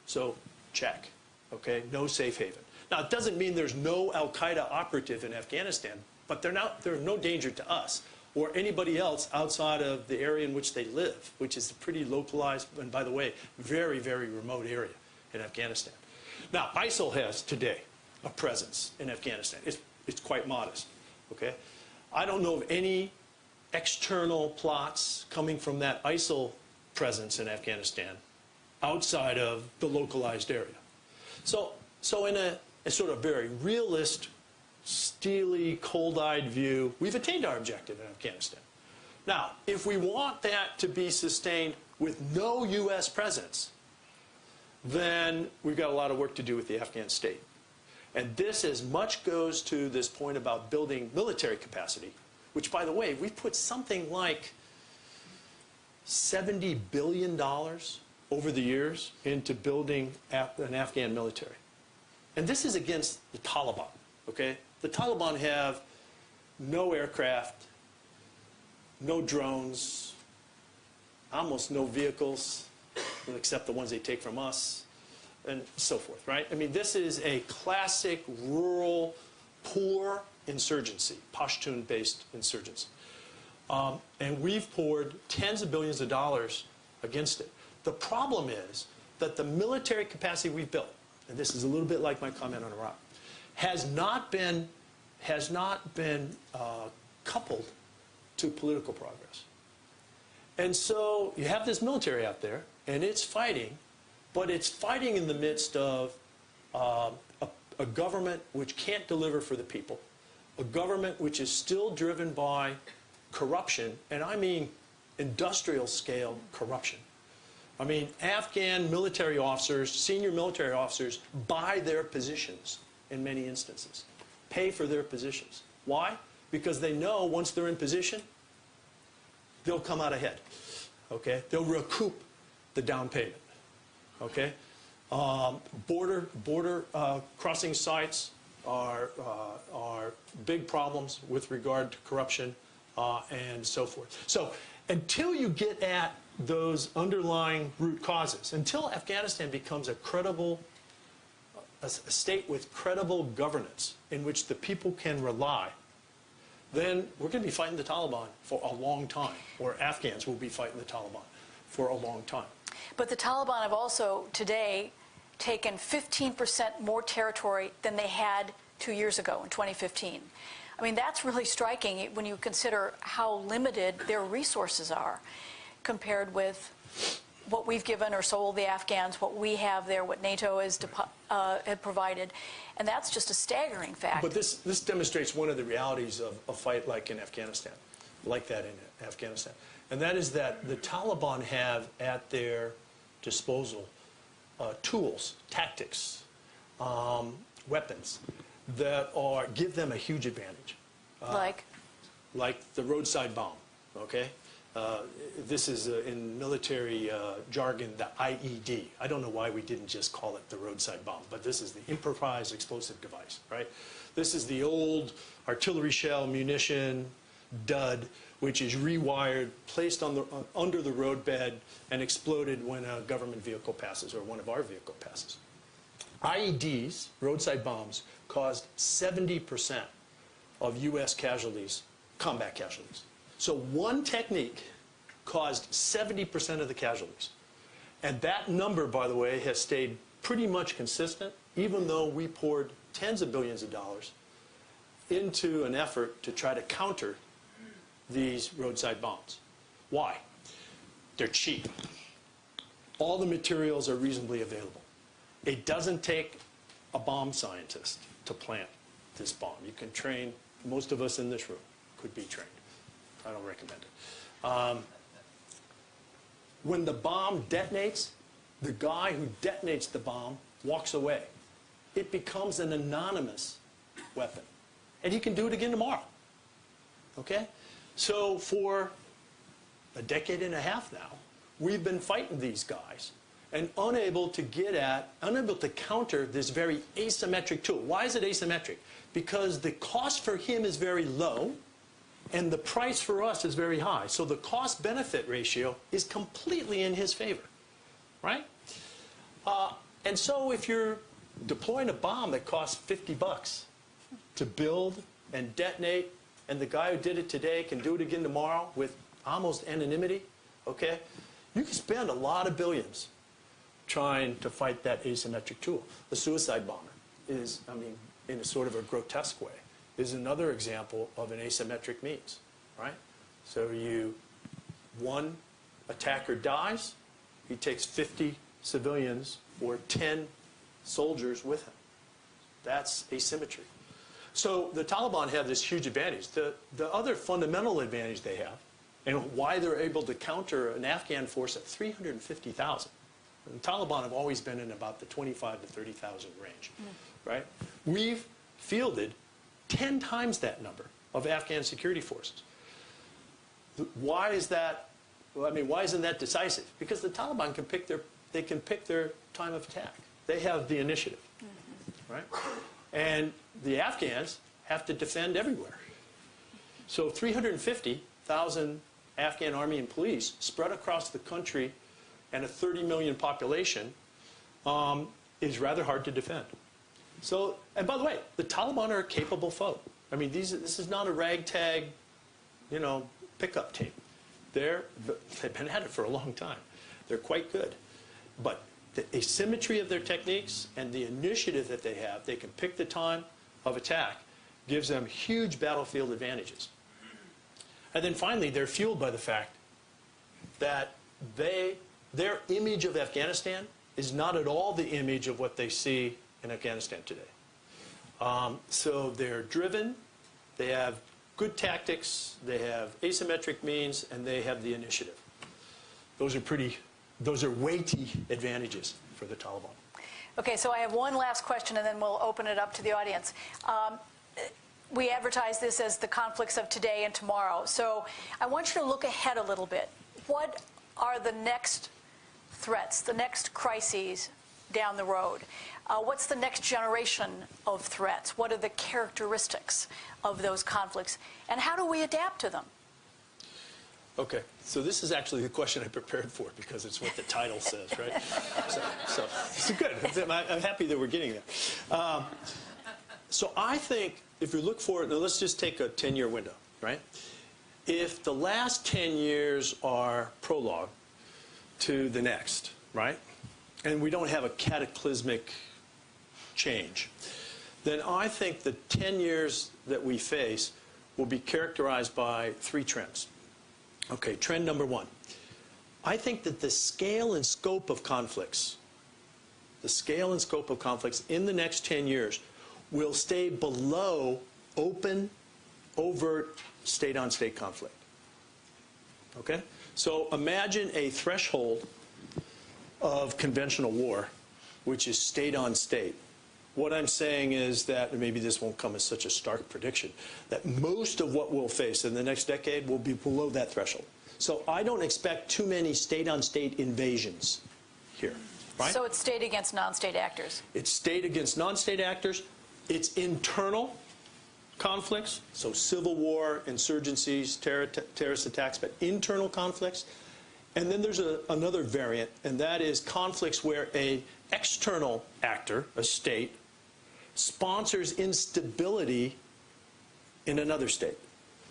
So check, okay, no safe haven. Now, it doesn't mean there's no Al-Qaeda operative in Afghanistan, but they're no danger to us or anybody else outside of the area in which they live, which is a pretty localized, and by the way, very, very remote area in Afghanistan. Now, ISIL has today a presence in Afghanistan. It's quite modest, okay? I don't know of any external plots coming from that ISIL presence in Afghanistan outside of the localized area. So in a sort of very realist, steely, cold-eyed view, we've attained our objective in Afghanistan. Now, if we want that to be sustained with no U.S. presence, then we've got a lot of work to do with the Afghan state. And this as much goes to this point about building military capacity, which, by the way, we've put something like $70 billion over the years into building an Afghan military. And this is against the Taliban, okay? The Taliban have no aircraft, no drones, almost no vehicles, except the ones they take from us, and so forth, right? I mean, this is a classic rural, poor insurgency, Pashtun-based insurgency. And we've poured tens of billions of dollars against it. The problem is that the military capacity we've built, and this is a little bit like my comment on Iraq, has not been coupled to political progress. And so you have this military out there, and it's fighting, but it's fighting in the midst of a government which can't deliver for the people, a government which is still driven by corruption, and I mean industrial scale corruption. I mean, Afghan military officers, senior military officers, buy their positions in many instances, pay for their positions. Why? Because they know once they're in position, they'll come out ahead, okay? They'll recoup the down payment, okay? Border crossing sites are big problems with regard to corruption and so forth. So until you get at those underlying root causes, until Afghanistan becomes a credible, a state with credible governance in which the people can rely, then we're going to be fighting the Taliban for a long time, or Afghans will be fighting the Taliban for a long time. But the Taliban have also today taken 15% more territory than they had 2 years ago in 2015. I mean, that's really striking when you consider how limited their resources are compared with what we've given or sold the Afghans, what we have there, what NATO has had provided. And that's just a staggering fact. But this demonstrates one of the realities of a fight like in Afghanistan, like that in Afghanistan. And that is that the Taliban have at their disposal tools, tactics, weapons that give them a huge advantage. Like the roadside bomb, okay? This is in military jargon, the IED. I don't know why we didn't just call it the roadside bomb, but this is the improvised explosive device, right? This is the old artillery shell munition dud, which is rewired, placed on under the roadbed, and exploded when a government vehicle passes or one of our vehicle passes. IEDs, roadside bombs, caused 70% of U.S. casualties, combat casualties. So one technique caused 70% of the casualties. And that number, by the way, has stayed pretty much consistent, even though we poured tens of billions of dollars into an effort to try to counter these roadside bombs. Why? They're cheap. All the materials are reasonably available. It doesn't take a bomb scientist to plant this bomb. You can train, most of us in this room could be trained. I don't recommend it. When the bomb detonates, the guy who detonates the bomb walks away. It becomes an anonymous weapon. And he can do it again tomorrow. Okay? So for a decade and a half now, we've been fighting these guys and unable to counter this very asymmetric tool. Why is it asymmetric? Because the cost for him is very low, and the price for us is very high. So the cost-benefit ratio is completely in his favor, right? And so if you're deploying a bomb that costs $50 to build and detonate, and the guy who did it today can do it again tomorrow with almost anonymity, okay? You can spend a lot of billions trying to fight that asymmetric tool. The suicide bomber is, I mean, in a sort of a grotesque way, is another example of an asymmetric means, right? So one attacker dies, he takes 50 civilians or 10 soldiers with him. That's asymmetry. So the Taliban have this huge advantage. The other fundamental advantage they have, and why they're able to counter an Afghan force of 350,000. The Taliban have always been in about the 25 to 30,000 range, right? We've fielded 10 times that number of Afghan security forces. Why is that Well, I mean, why isn't that decisive? Because the Taliban can pick their time of attack. They have the initiative, right? And the Afghans have to defend everywhere. So 350,000 Afghan army and police spread across the country and a 30 million population is rather hard to defend. So, and by the way, the Taliban are a capable foe. I mean, this is not a ragtag, you know, pickup team. They've been at it for a long time. They're quite good. But the asymmetry of their techniques and the initiative that they have, they can pick the time of attack, gives them huge battlefield advantages. And then finally, they're fueled by the fact that their image of Afghanistan is not at all the image of what they see in Afghanistan today. So they're driven, they have good tactics, they have asymmetric means, and they have the initiative. Those are weighty advantages for the Taliban. Okay, so I have one last question, and then we'll open it up to the audience. We advertise this as the conflicts of today and tomorrow. So I want you to look ahead a little bit. What are the next threats, the next crises down the road? What's the next generation of threats? What are the characteristics of those conflicts? And how do we adapt to them? Okay, so this is actually the question I prepared for because it's what the title says, right? So it's good. I'm happy that we're getting there. So I think if you look forward, now let's just take a 10-year window, right? If the last 10 years are prologue to the next, right? And we don't have a cataclysmic change, then I think the 10 years that we face will be characterized by three trends. Okay, trend number one. I think that the scale and scope of conflicts, in the next 10 years will stay below open, overt, state-on-state conflict. Okay? So imagine a threshold of conventional war, which is state-on-state. What I'm saying is that, and maybe this won't come as such a stark prediction, that most of what we'll face in the next decade will be below that threshold. So I don't expect too many state-on-state invasions here. Right? So it's state against non-state actors. It's state against non-state actors. It's internal conflicts, so civil war, insurgencies, terrorist attacks, but internal conflicts. And then there's another variant, and that is conflicts where an external actor, a state, sponsors instability in another state.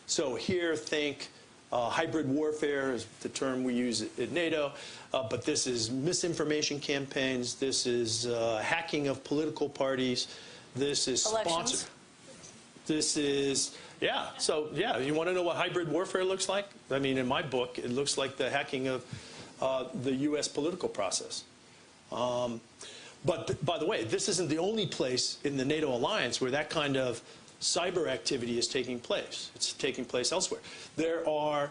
So here, think hybrid warfare is the term we use at NATO, but this is misinformation campaigns, this is hacking of political parties, this is elections. This is, yeah, so yeah, you want to know what hybrid warfare looks like? I mean, in my book, it looks like the hacking of the U.S. political process. But by the way, this isn't the only place in the NATO alliance where that kind of cyber activity is taking place. It's taking place elsewhere. There are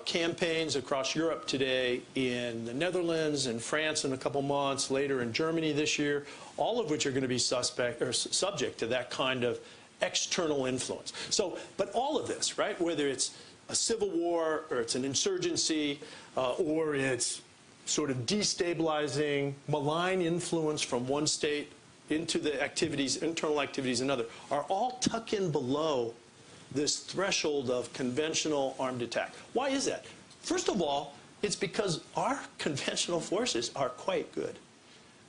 campaigns across Europe today, in the Netherlands and France in a couple months, later in Germany this year, all of which are going to be subject to that kind of external influence. So, but all of this, right, whether it's a civil war or it's an insurgency or it's sort of destabilizing, malign influence from one state into the activities, internal activities in another, are all tucked in below this threshold of conventional armed attack. Why is that? First of all, it's because our conventional forces are quite good.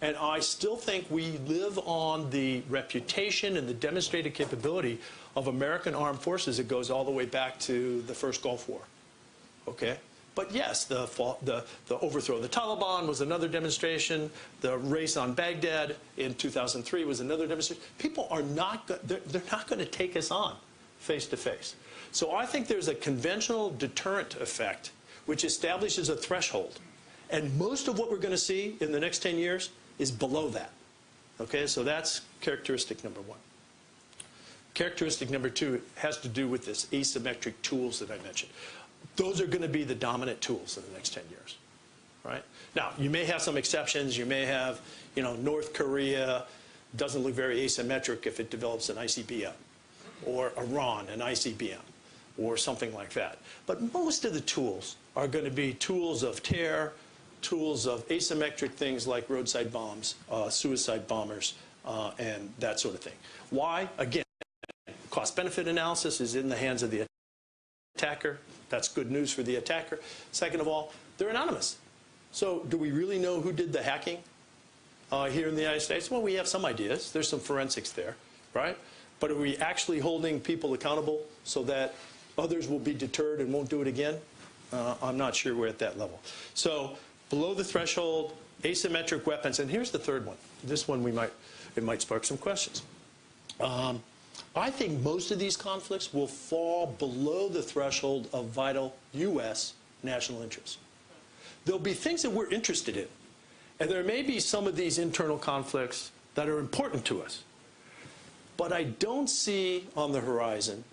And I still think we live on the reputation and the demonstrated capability of American armed forces that goes all the way back to the first Gulf War. Okay? But yes, the overthrow of the Taliban was another demonstration. The race on Baghdad in 2003 was another demonstration. People are not, they're not going to take us on face to face. So I think there's a conventional deterrent effect which establishes a threshold. And most of what we're going to see in the next 10 years is below that. Okay, so that's characteristic number one. Characteristic number two has to do with this asymmetric tools that I mentioned. Those are going to be the dominant tools in the next 10 years, right? Now, you may have some exceptions. You may have, you know, North Korea doesn't look very asymmetric if it develops an ICBM, or Iran, an ICBM, or something like that. But most of the tools are going to be tools of terror, tools of asymmetric things like roadside bombs, suicide bombers, and that sort of thing. Why? Again, cost-benefit analysis is in the hands of the attacker. That's good news for the attacker. Second of all, they're anonymous. So do we really know who did the hacking here in the United States? Well, we have some ideas. There's some forensics there, right? But are we actually holding people accountable so that others will be deterred and won't do it again? I'm not sure we're at that level. So below the threshold, asymmetric weapons. And here's the third one. This one it might spark some questions. I think most of these conflicts will fall below the threshold of vital U.S. national interests. There'll be things that we're interested in. And there may be some of these internal conflicts that are important to us. But I don't see on the horizon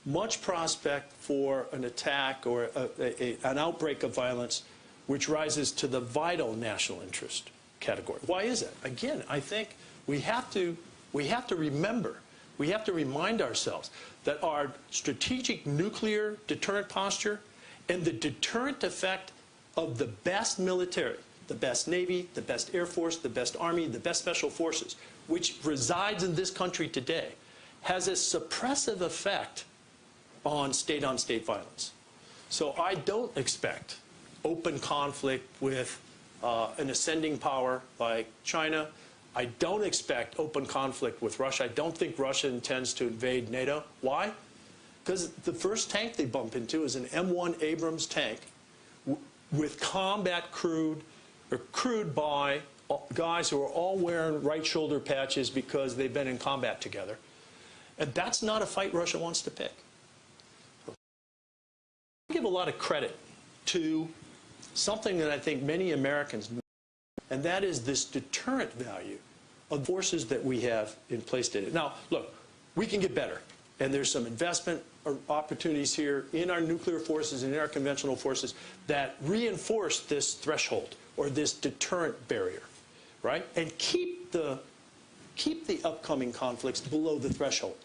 much prospect for an attack or an outbreak of violence which rises to the vital national interest category. Why is that? Again, I think we have to remember, we have to remind ourselves that our strategic nuclear deterrent posture and the deterrent effect of the best military, the best Navy, the best Air Force, the best Army, the best Special Forces, which resides in this country today, has a suppressive effect on state-on-state violence. So I don't expect open conflict with an ascending power like China. I don't expect open conflict with Russia. I don't think Russia intends to invade NATO. Why? Because the first tank they bump into is an M1 Abrams tank with combat crewed by guys who are all wearing right shoulder patches because they've been in combat together. And that's not a fight Russia wants to pick. I give a lot of credit to something that I think many Americans know, and that is this deterrent value of forces that we have in place today. Now, look, we can get better, and there's some investment opportunities here in our nuclear forces and in our conventional forces that reinforce this threshold or this deterrent barrier, right? And keep the upcoming conflicts below the threshold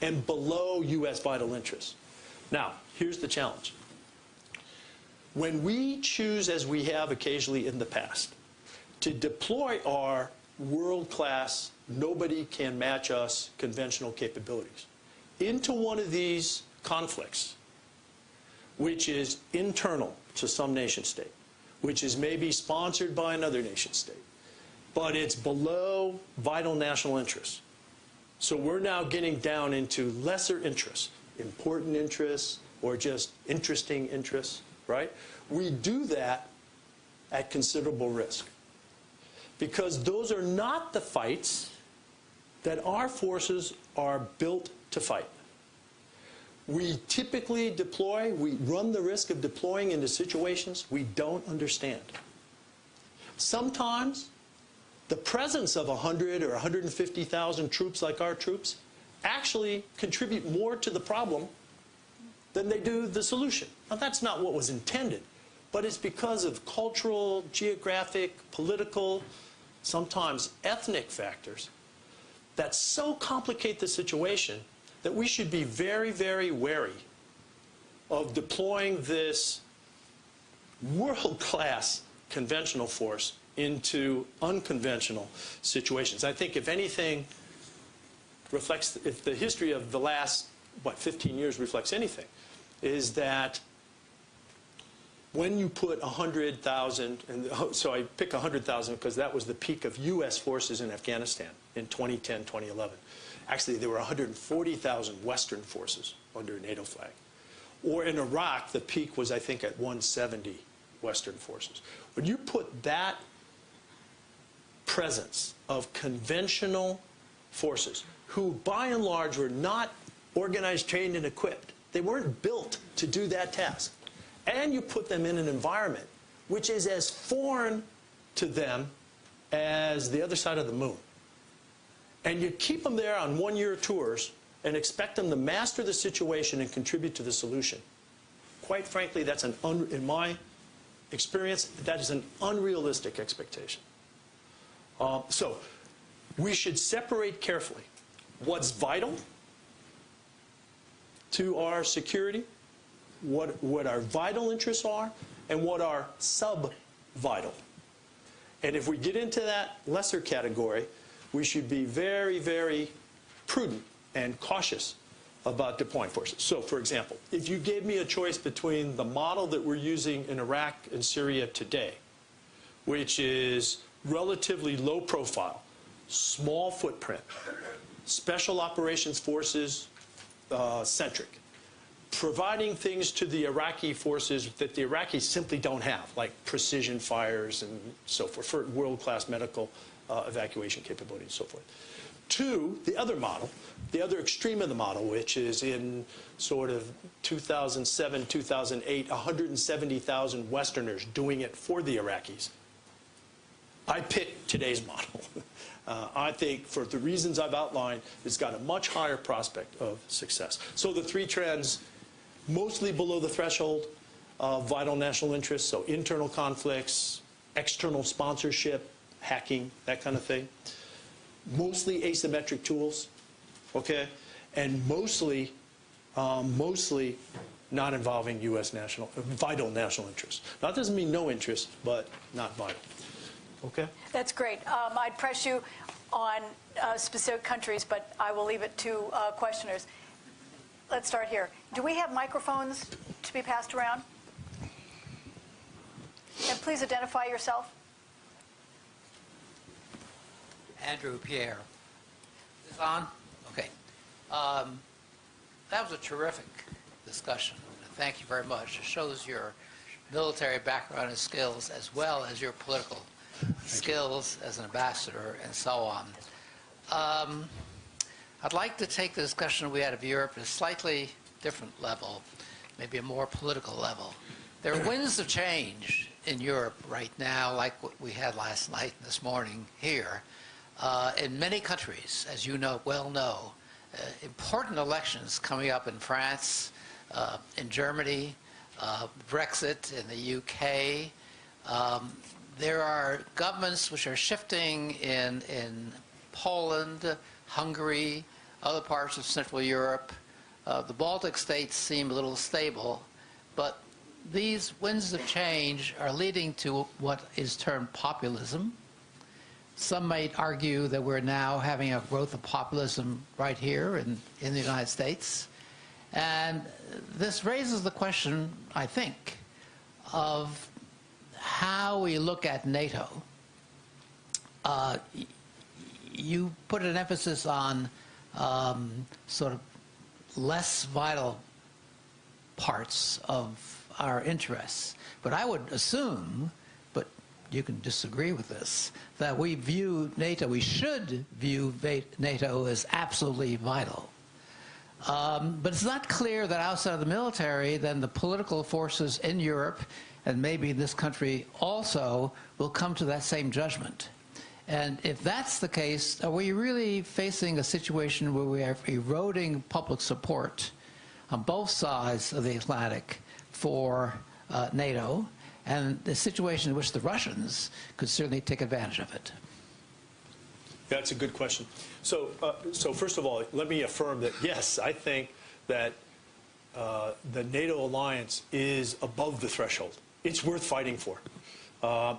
and below U.S. vital interests. Now, here's the challenge. When we choose, as we have occasionally in the past, to deploy our world-class, nobody can match us conventional capabilities into one of these conflicts, which is internal to some nation state, which is maybe sponsored by another nation state, but it's below vital national interests. So we're now getting down into lesser interests, important interests, or just interesting interests, right? We do that at considerable risk because those are not the fights that our forces are built to fight. We typically we run the risk of deploying into situations we don't understand. Sometimes the presence of 100 or 150,000 troops like our troops actually contribute more to the problem than they do the solution. Now, that's not what was intended, but it's because of cultural, geographic, political, sometimes ethnic factors that so complicate the situation that we should be very, very wary of deploying this world-class conventional force into unconventional situations. I think if anything reflects, if the history of the last, 15 years reflects anything, is that when you put 100,000, and so I pick 100,000 because that was the peak of U.S. forces in Afghanistan in 2010, 2011. Actually, there were 140,000 Western forces under a NATO flag. Or in Iraq, the peak was, I think, at 170 Western forces. When you put that presence of conventional forces, who by and large were not organized, trained, and equipped, they weren't built to do that task, and you put them in an environment which is as foreign to them as the other side of the moon, and you keep them there on one-year tours and expect them to master the situation and contribute to the solution. Quite frankly, that's in my experience, that is an unrealistic expectation. So we should separate carefully what's vital to our security what our vital interests are and what are sub-vital. And if we get into that lesser category, we should be very, very prudent and cautious about deploying forces. So, for example, if you gave me a choice between the model that we're using in Iraq and Syria today, which is relatively low profile, small footprint, special operations forces centric, providing things to the Iraqi forces that the Iraqis simply don't have, like precision fires and so forth, for world-class medical evacuation capability and so forth. To the other model, the other extreme of the model, which is in sort of 2007, 2008, 170,000 Westerners doing it for the Iraqis. I pick today's model. I think, for the reasons I've outlined, it's got a much higher prospect of success. So the three trends, mostly below the threshold of vital national interests, so internal conflicts, external sponsorship, hacking, that kind of thing. Mostly asymmetric tools, okay? And mostly not involving U.S. vital national interests. Now, that doesn't mean no interest, but not vital. Okay? That's great. I'd press you on specific countries, but I will leave it to questioners. Let's start here. Do we have microphones to be passed around? And please identify yourself. Andrew Pierre. Is this on? Okay. That was a terrific discussion. Thank you very much. It shows your military background and skills as well as your political skills as an ambassador and so on. I'd like to take the discussion we had of Europe at a slightly different level, maybe a more political level. There are winds of change in Europe right now, like what we had last night and this morning here. In many countries, as you well know, important elections coming up in France, in Germany, Brexit in the UK. There are governments which are shifting in Poland, Hungary, other parts of Central Europe. The Baltic states seem a little stable, but these winds of change are leading to what is termed populism. Some might argue that we're now having a growth of populism right here in the United States. And this raises the question, I think, of how we look at NATO. You put an emphasis on sort of less vital parts of our interests. But I would assume, but you can disagree with this, that we view NATO, we should view NATO as absolutely vital. But it's not clear that outside of the military, then the political forces in Europe, and maybe this country also, will come to that same judgment. And if that's the case, are we really facing a situation where we are eroding public support on both sides of the Atlantic for NATO, and the situation in which the Russians could certainly take advantage of it? That's a good question. So first of all, let me affirm that, yes, I think that the NATO alliance is above the threshold. It's worth fighting for.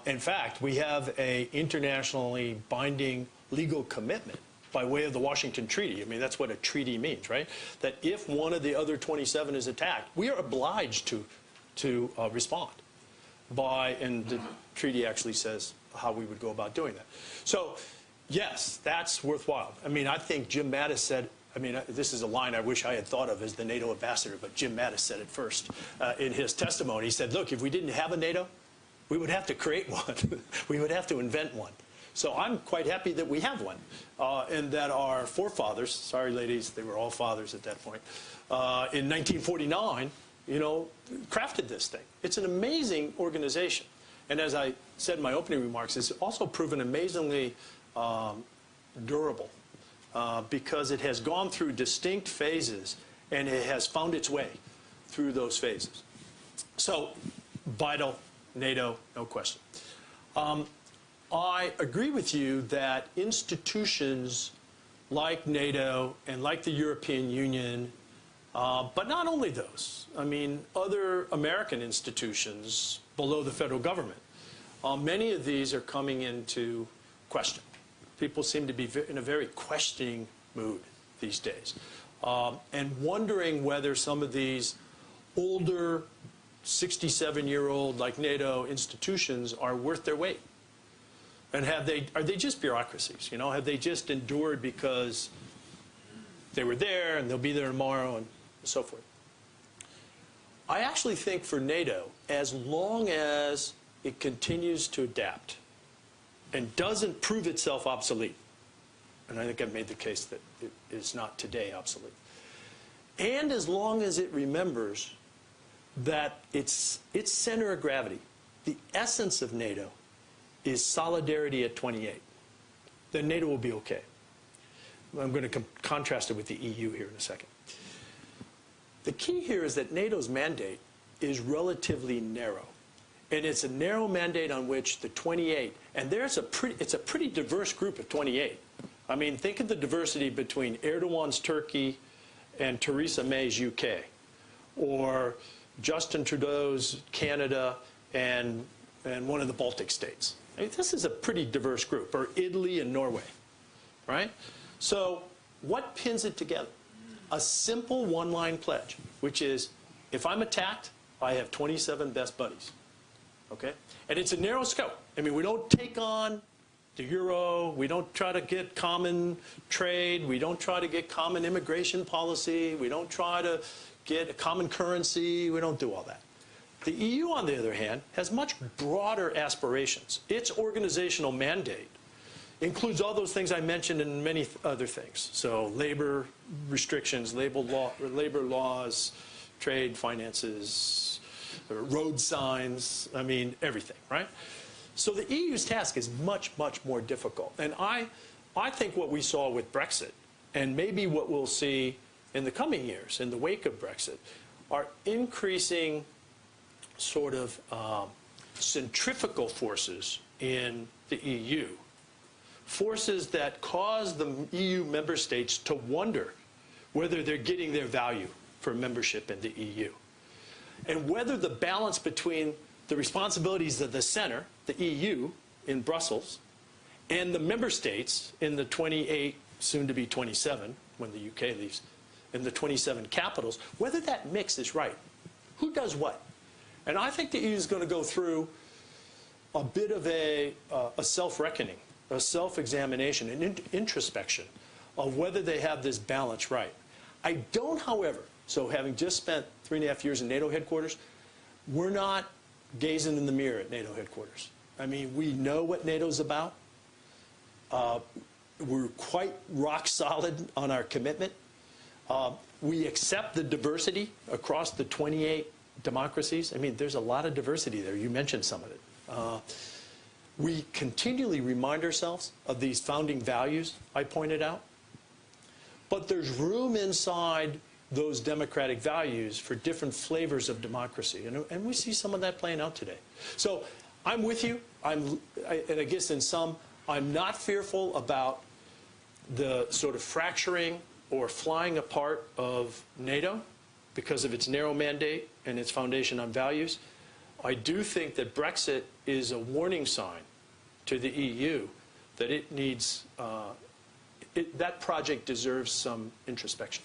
In fact, we have an internationally binding legal commitment by way of the Washington Treaty. I mean, that's what a treaty means, right? That if one of the other 27 is attacked, we are obliged to respond by, and the treaty actually says how we would go about doing that. So, yes, that's worthwhile. I mean, I think Jim Mattis said, I mean, this is a line I wish I had thought of as the NATO ambassador, but Jim Mattis said it first in his testimony. He said, look, if we didn't have a NATO, we would have to create one. We would have to invent one. So I'm quite happy that we have one, and that our forefathers, sorry ladies, they were all fathers at that point, in 1949, crafted this thing. It's an amazing organization. And as I said in my opening remarks, it's also proven amazingly durable because it has gone through distinct phases and it has found its way through those phases. So, vital, NATO, no question. I agree with you that institutions like NATO and like the European Union But not only those. I mean, other American institutions below the federal government, many of these are coming into question. People seem to be in a very questioning mood these days, and wondering whether some of these older 67-year-old, like NATO institutions, are worth their weight. And are they just bureaucracies? You know, have they just endured because they were there and they'll be there tomorrow and so forth? I actually think for NATO, as long as it continues to adapt and doesn't prove itself obsolete, and I think I've made the case that it is not today obsolete, and as long as it remembers that its center of gravity, the essence of NATO, is solidarity at 28, then NATO will be okay. I'm going to contrast it with the EU here in a second. The key here is that NATO's mandate is relatively narrow. And it's a narrow mandate on which the 28, and it's a pretty diverse group of 28. I mean, think of the diversity between Erdogan's Turkey and Theresa May's UK, or Justin Trudeau's Canada and one of the Baltic states. I mean, this is a pretty diverse group, or Italy and Norway, right? So what pins it together? A simple one-line pledge, which is, if I'm attacked, I have 27 best buddies, okay? And it's a narrow scope. I mean, we don't take on the euro, we don't try to get common trade, we don't try to get common immigration policy, we don't try to get a common currency, we don't do all that. The EU, on the other hand, has much broader aspirations. Its organizational mandate includes all those things I mentioned and many other things. So labor restrictions, labor laws, trade, finances, road signs, I mean, everything, right? So the EU's task is much, much more difficult. And I think what we saw with Brexit, and maybe what we'll see in the coming years in the wake of Brexit, are increasing sort of centrifugal forces in the EU. Forces that cause the EU member states to wonder whether they're getting their value for membership in the EU. And whether the balance between the responsibilities of the center, the EU in Brussels, and the member states in the 28, soon to be 27, when the UK leaves, in the 27 capitals, whether that mix is right. Who does what? And I think the EU is going to go through a bit of a self-reckoning, a self-examination, an introspection of whether they have this balance right. I don't, however, so having just spent 3.5 years in NATO headquarters, we're not gazing in the mirror at NATO headquarters. I mean, we know what NATO's about. We're quite rock solid on our commitment. We accept the diversity across the 28 democracies. I mean, there's a lot of diversity there. You mentioned some of it. We continually remind ourselves of these founding values I pointed out. But there's room inside those democratic values for different flavors of democracy. And we see some of that playing out today. So I'm with you. And I guess in sum, I'm not fearful about the sort of fracturing or flying apart of NATO because of its narrow mandate and its foundation on values. I do think that Brexit is a warning sign to the EU that it needs, that project deserves some introspection.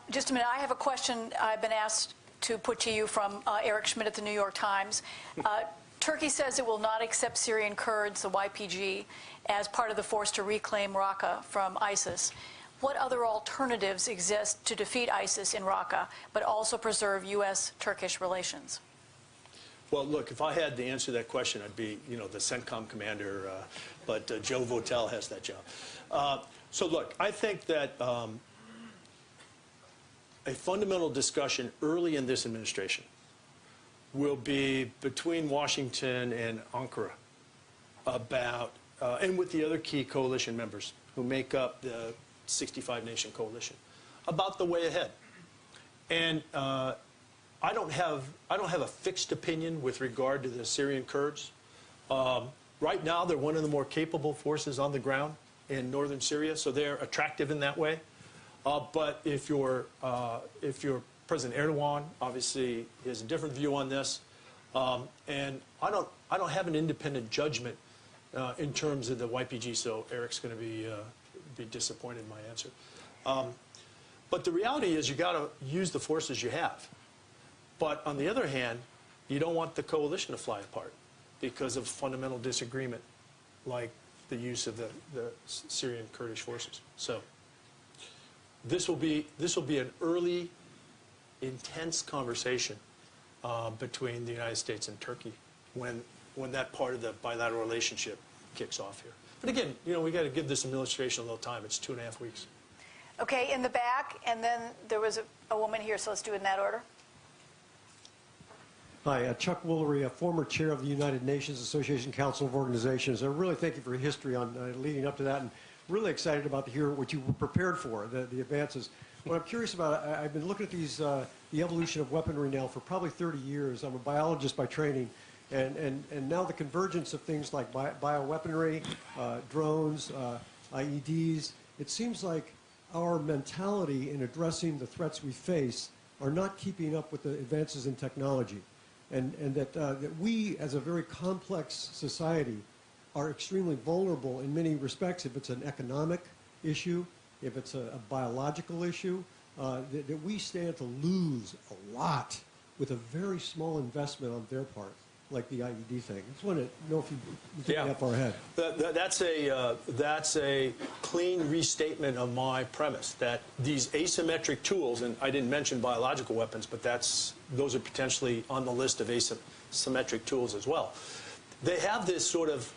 Just a minute, I have a question I've been asked to put to you from Eric Schmidt at the New York Times. Turkey says it will not accept Syrian Kurds, the YPG, as part of the force to reclaim Raqqa from ISIS. What other alternatives exist to defeat ISIS in Raqqa, but also preserve U.S.-Turkish relations? Well, look, if I had the answer to that question, I'd be, you know, the CENTCOM commander, but Joe Votel has that job. So look, I think that a fundamental discussion early in this administration will be between Washington and Ankara about, and with the other key coalition members who make up the 65-nation coalition, about the way ahead. And I don't have a fixed opinion with regard to the Syrian Kurds. Right now, they're one of the more capable forces on the ground in northern Syria, so they're attractive in that way. But if you're President Erdogan, obviously he has a different view on this, and I don't have an independent judgment in terms of the YPG. So Eric's going to be disappointed in my answer. But the reality is you got to use the forces you have. But on the other hand, you don't want the coalition to fly apart because of fundamental disagreement, like the use of the Syrian Kurdish forces. So this will be an early, intense conversation between the United States and Turkey when that part of the bilateral relationship kicks off here. But again, you know, we got to give this administration a little time. It's 2.5 weeks. Okay, in the back, and then there was a woman here, so let's do it in that order. Hi, Chuck Woolery, a former chair of the United Nations Association Council of Organizations. I really thank you for your history on leading up to that, and really excited about to hear what you were prepared for, the advances. What I'm curious about, I've been looking at these, the evolution of weaponry now for probably 30 years. I'm a biologist by training, and now the convergence of things like bioweaponry, drones, IEDs, it seems like our mentality in addressing the threats we face are not keeping up with the advances in technology. And that we, as a very complex society, are extremely vulnerable in many respects. If it's an economic issue, if it's a biological issue, that we stand to lose a lot with a very small investment on their part, like the IED thing. I just want to know if you think that far ahead. That's a clean restatement of my premise, that these asymmetric tools, and I didn't mention biological weapons, but those are potentially on the list of asymmetric tools as well. They have this sort of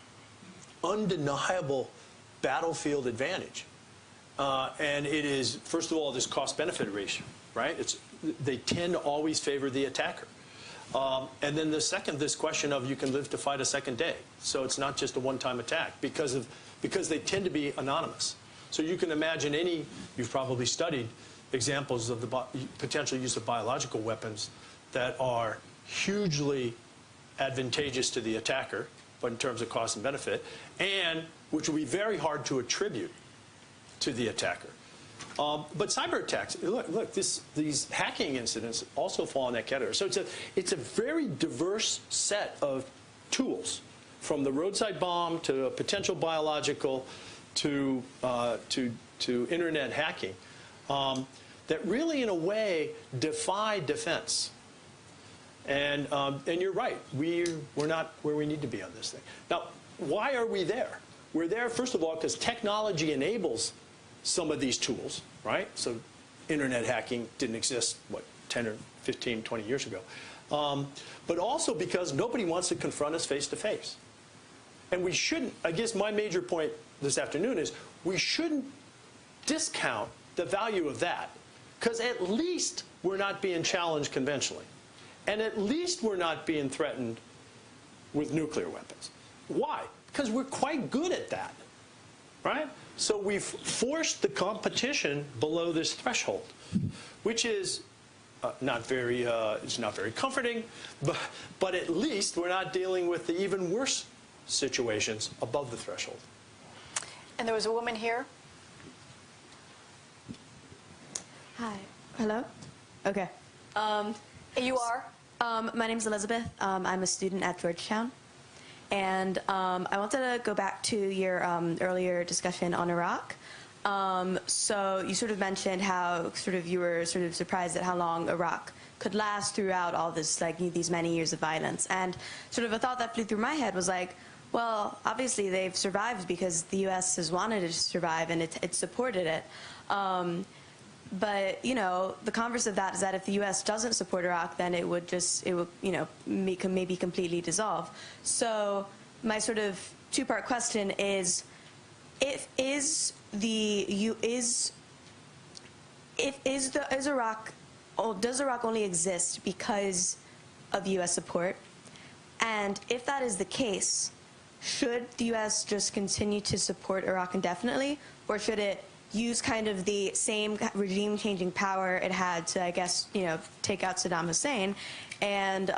undeniable battlefield advantage. And it is, first of all, this cost-benefit ratio, right? They tend to always favor the attacker. And then the second, this question of you can live to fight a second day. So it's not just a one-time attack because they tend to be anonymous. So you can imagine you've probably studied examples of the potential use of biological weapons that are hugely advantageous to the attacker, but in terms of cost and benefit, and which will be very hard to attribute to the attacker. But cyber attacks, look, these hacking incidents also fall in that category. So it's a very diverse set of tools, from the roadside bomb to a potential biological to internet hacking, that really, in a way, defy defense. And you're right, we're not where we need to be on this thing. Now, why are we there? We're there, first of all, because technology enables some of these tools, right? So internet hacking didn't exist, 10 or 15, 20 years ago. But also because nobody wants to confront us face to face. And we shouldn't, I guess my major point this afternoon is we shouldn't discount the value of that, because at least we're not being challenged conventionally. And at least we're not being threatened with nuclear weapons. Why? Because we're quite good at that, right? So we've forced the competition below this threshold, which is not very comforting, but at least we're not dealing with the even worse situations above the threshold. And there was a woman here. Hi. Hello? Okay. You are? My name's Elizabeth. I'm a student at Georgetown. And I wanted to go back to your earlier discussion on Iraq. So you sort of mentioned how you were sort of surprised at how long Iraq could last throughout all this, like, these many years of violence. And sort of a thought that flew through my head was like, well, obviously they've survived because the U.S. has wanted it to survive and it supported it. But, you know, the converse of that is that if the U.S. doesn't support Iraq, then it would, you know, maybe completely dissolve. So my sort of two-part question is, does Iraq only exist because of U.S. support? And if that is the case, should the U.S. just continue to support Iraq indefinitely, or should it use kind of the same regime-changing power it had to, I guess, you know, take out Saddam Hussein and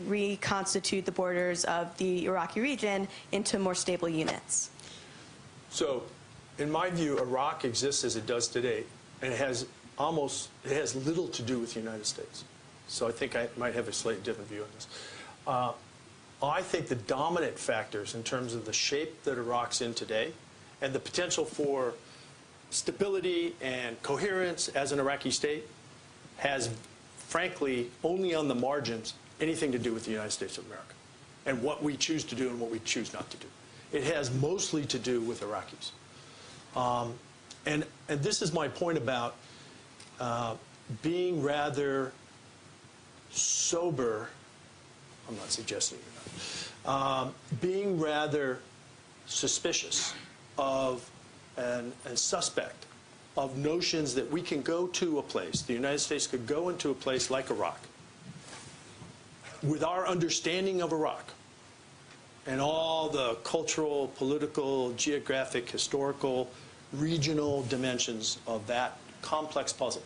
reconstitute the borders of the Iraqi region into more stable units? So, in my view, Iraq exists as it does today And it has little to do with the United States. So I think I might have a slightly different view on this. I think the dominant factors in terms of the shape that Iraq's in today and the potential for stability and coherence as an Iraqi state has, frankly, only on the margins anything to do with the United States of America and what we choose to do and what we choose not to do. It has mostly to do with Iraqis. And this is my point about being rather sober. I'm not suggesting you're not. Being rather suspicious of and suspect of notions that we can go to a place, the United States could go into a place like Iraq, with our understanding of Iraq and all the cultural, political, geographic, historical, regional dimensions of that complex puzzle,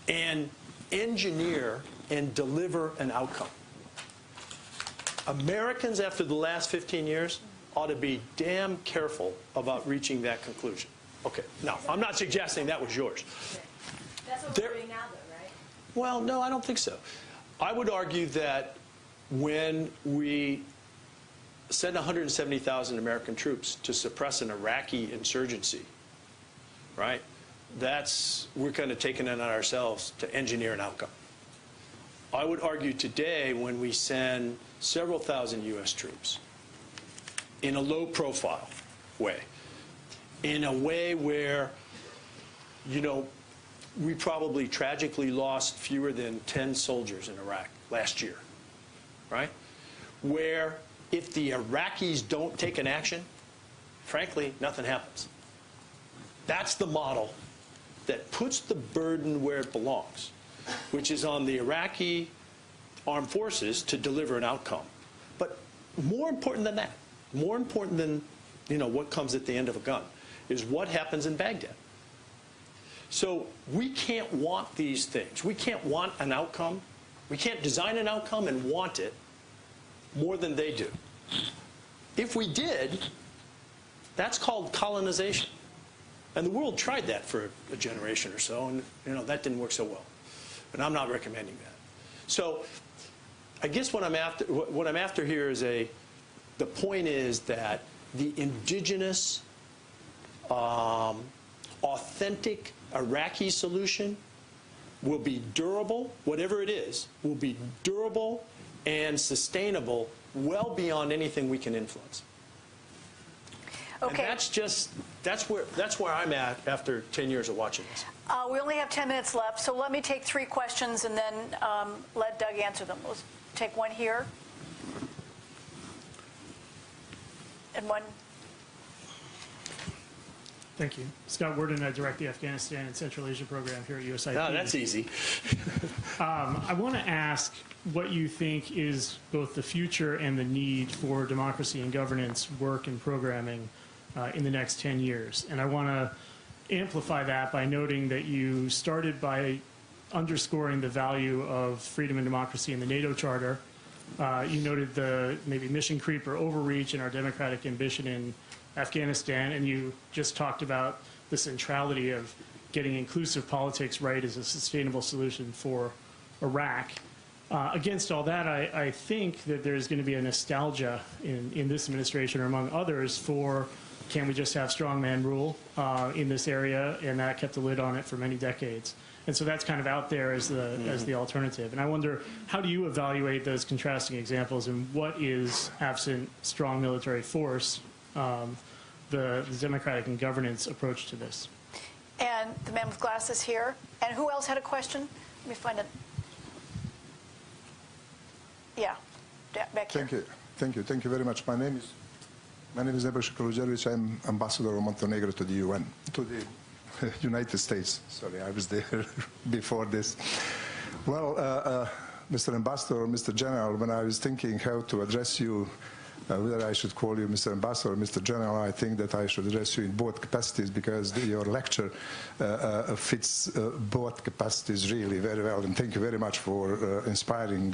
and engineer and deliver an outcome. Americans, after the last 15 years, ought to be damn careful about reaching that conclusion. Okay, now, I'm not suggesting that was yours. That's what we're doing now, though, right? Well, no, I don't think so. I would argue that when we send 170,000 American troops to suppress an Iraqi insurgency, right, we're kind of taking it on ourselves to engineer an outcome. I would argue today when we send several thousand U.S. troops in a low-profile way, in a way where, you know, we probably tragically lost fewer than 10 soldiers in Iraq last year, right? Where if the Iraqis don't take an action, frankly, nothing happens. That's the model that puts the burden where it belongs, which is on the Iraqi armed forces to deliver an outcome. But more important than that, more important than, you know, what comes at the end of a gun, is what happens in Baghdad. So we can't want these things. We can't want an outcome. We can't design an outcome and want it more than they do. If we did, that's called colonization. And the world tried that for a generation or so, and, you know, that didn't work so well. And I'm not recommending that. So I guess what I'm after here is the point is that the indigenous, authentic Iraqi solution will be durable, whatever it is, will be durable and sustainable well beyond anything we can influence. Okay. And that's where I'm at after 10 years of watching this. We only have 10 minutes left, so let me take 3 questions and then let Doug answer them. Let's take one here. And one. Thank you. Scott Worden, I direct the Afghanistan and Central Asia program here at USIP. Oh, that's easy. I want to ask what you think is both the future and the need for democracy and governance work and programming in the next 10 years. And I want to amplify that by noting that you started by underscoring the value of freedom and democracy in the NATO Charter. You noted the maybe mission creep or overreach in our democratic ambition in Afghanistan, and you just talked about the centrality of getting inclusive politics right as a sustainable solution for Iraq. Against all that, I think that there's going to be a nostalgia in this administration, or among others, for can we just have strongman rule in this area, and that kept the lid on it for many decades. And so that's kind of out there as the alternative. And I wonder, how do you evaluate those contrasting examples, and what is, absent strong military force, the democratic and governance approach to this? And the man with glasses here. And who else had a question? Let me find it. Yeah, back here. Thank you very much. My name is Nebra Shikolujevic. I'm ambassador of Montenegro to the UN, to the United States. Sorry, I was there before this. Well, Mr. Ambassador, Mr. General, when I was thinking how to address you, whether I should call you Mr. Ambassador or Mr. General, I think that I should address you in both capacities, because your lecture fits both capacities really very well. And thank you very much for inspiring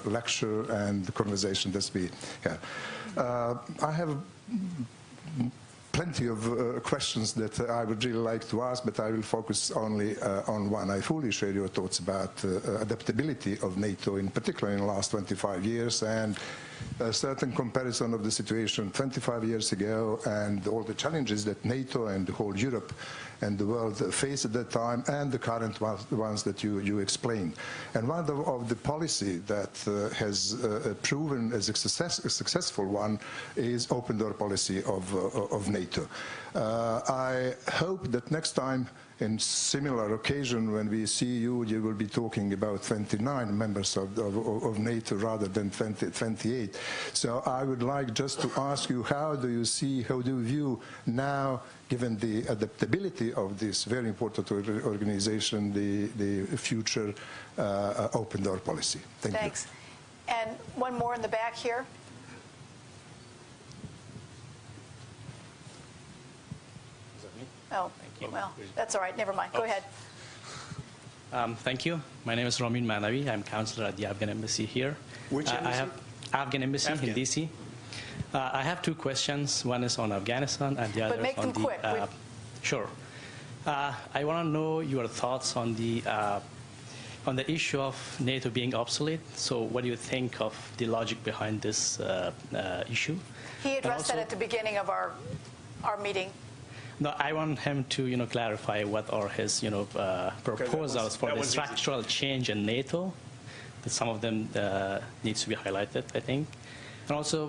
lecture and the conversation that we had. I have plenty of questions that I would really like to ask, but I will focus only on one. I fully share your thoughts about adaptability of NATO, in particular in the last 25 years, and a certain comparison of the situation 25 years ago and all the challenges that NATO and the whole Europe and the world faced at that time, and the current ones that you explained. And one of the policy that has proven as a successful one is open door policy of NATO. I hope that next time in similar occasion when we see you, you will be talking about 29 members of NATO rather than 28. So I would like just to ask you, how do you view now, given the adaptability of this very important organization, the future open door policy? Thanks. And one more in the back here. Oh, well, that's all right. Never mind. Go ahead. Thank you. My name is Ramin Manavi. I'm counselor at the Afghan Embassy here. Which embassy? I have Afghan Embassy in DC. I have two questions. One is on Afghanistan and the other make on them quick. Sure. I want to know your thoughts on the issue of NATO being obsolete. So what do you think of the logic behind this issue? He addressed that at the beginning of our meeting. No, I want him to, clarify what are his, proposals for the structural change in NATO. That some of them needs to be highlighted, I think. And also,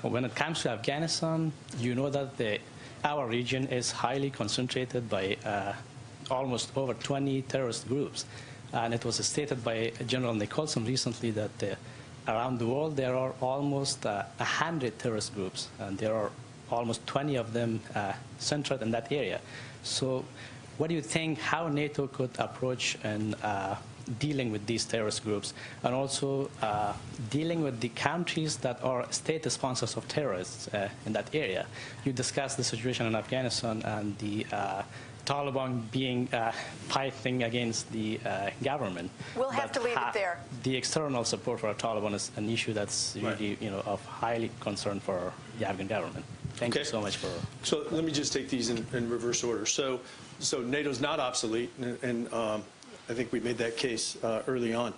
when it comes to Afghanistan, you know that our region is highly concentrated by almost over 20 terrorist groups. And it was stated by General Nicholson recently that around the world there are almost 100 terrorist groups, and there are almost 20 of them centered in that area. So what do you think how NATO could approach and dealing with these terrorist groups, and also dealing with the countries that are state sponsors of terrorists in that area? You discussed the situation in Afghanistan and the Taliban being fighting against the government. We'll have to leave it there. The external support for the Taliban is an issue that's really, of highly concern for the Afghan government. Thank you so much for. So let me just take these in reverse order. So NATO's not obsolete, and I think we made that case early on.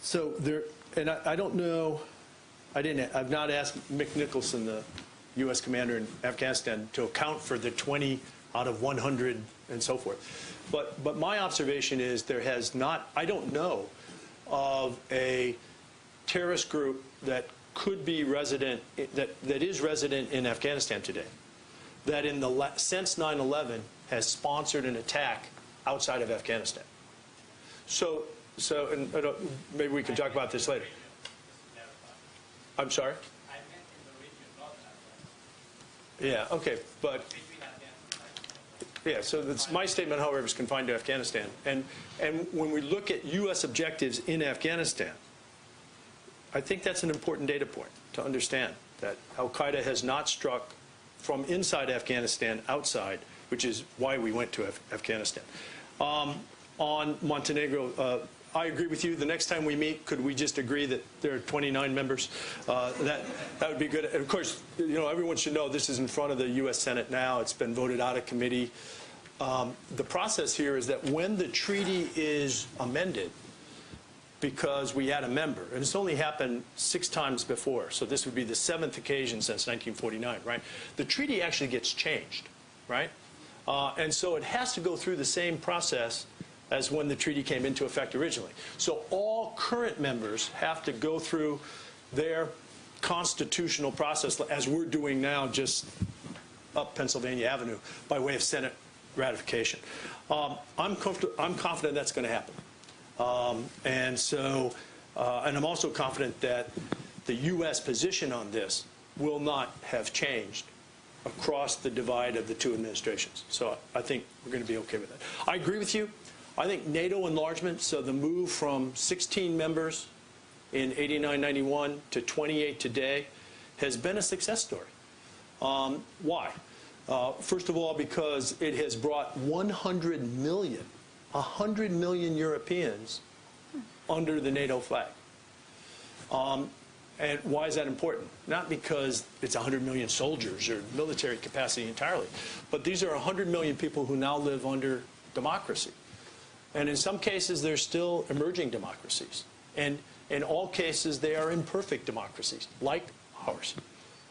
So there, and I don't know, I've not asked Mick Nicholson, the U.S. commander in Afghanistan, to account for the 20 out of 100 and so forth. But my observation is there has not, I don't know of a terrorist group that could be resident, that is resident in Afghanistan today, that since 9/11 has sponsored an attack outside of Afghanistan. So and maybe we can talk about this later. I'm sorry? I meant in the region, not Afghanistan. Yeah, okay, but yeah, so my statement, however, is confined to Afghanistan. And when we look at U.S. objectives in Afghanistan, I think that's an important data point to understand that al-Qaeda has not struck from inside Afghanistan outside, which is why we went to Afghanistan. On Montenegro, I agree with you. The next time we meet, could we just agree that there are 29 members? That would be good. And of course, everyone should know this is in front of the U.S. Senate now. It's been voted out of committee. The process here is that when the treaty is amended, because we had a member, and it's only happened 6 times before, so this would be the 7th occasion since 1949, right? The treaty actually gets changed, right? And so it has to go through the same process as when the treaty came into effect originally. So all current members have to go through their constitutional process, as we're doing now, just up Pennsylvania Avenue, by way of Senate ratification. I'm confident that's going to happen. And I'm also confident that the U.S. position on this will not have changed across the divide of the two administrations. So I think we're going to be okay with that. I agree with you. I think NATO enlargement, so the move from 16 members in 89-91 to 28 today, has been a success story. Why? First of all, because it has brought 100 million Europeans under the NATO flag. And why is that important? Not because it's 100 million soldiers or military capacity entirely, but these are 100 million people who now live under democracy. And in some cases, they're still emerging democracies. And in all cases, they are imperfect democracies, like ours.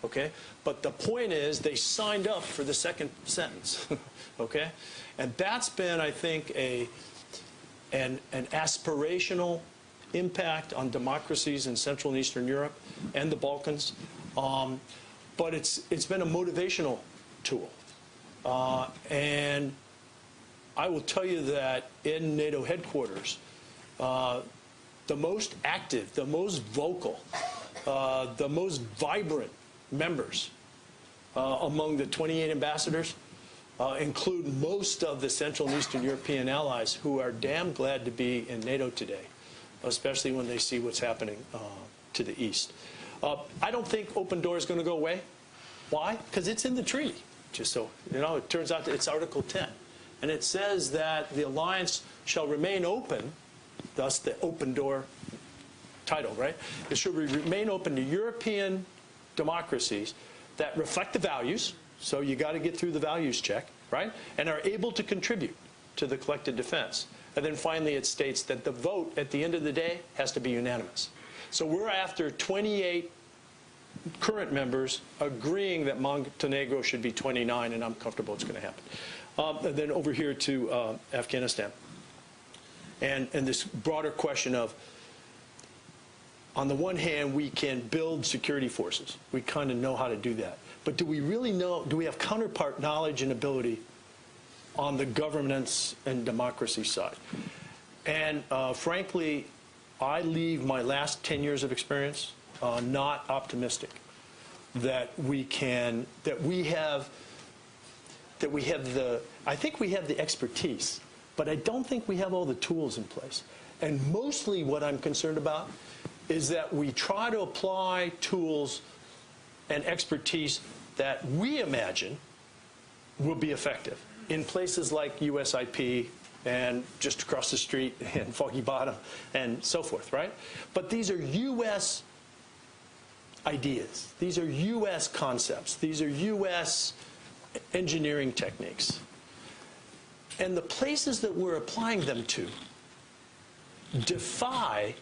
Okay? But the point is, they signed up for the second sentence. Okay? And that's been, I think, an aspirational impact on democracies in Central and Eastern Europe and the Balkans. But it's been a motivational tool. And I will tell you that in NATO headquarters, the most active, the most vocal, the most vibrant members among the 28 ambassadors include most of the Central and Eastern European allies who are damn glad to be in NATO today, especially when they see what's happening to the east. I don't think open door is going to go away. Why? Because it's in the treaty. Just so you know, it turns out that it's Article 10. And it says that the alliance shall remain open, thus the open door title, right? It should remain open to European democracies that reflect the values, so you got to get through the values check, right? And are able to contribute to the collective defense. And then finally it states that the vote at the end of the day has to be unanimous. So we're after 28 current members agreeing that Montenegro should be 29, and I'm comfortable it's going to happen. And then over here to Afghanistan. And this broader question of, on the one hand, we can build security forces. We kind of know how to do that. But do we really know, do we have counterpart knowledge and ability on the governance and democracy side? And frankly, I leave my last 10 years of experience not optimistic that we can, I think we have the expertise, but I don't think we have all the tools in place. And mostly what I'm concerned about is that we try to apply tools and expertise that we imagine will be effective in places like USIP and just across the street in Foggy Bottom and so forth, right? But these are U.S. ideas. These are U.S. concepts. These are U.S. engineering techniques. And the places that we're applying them to defy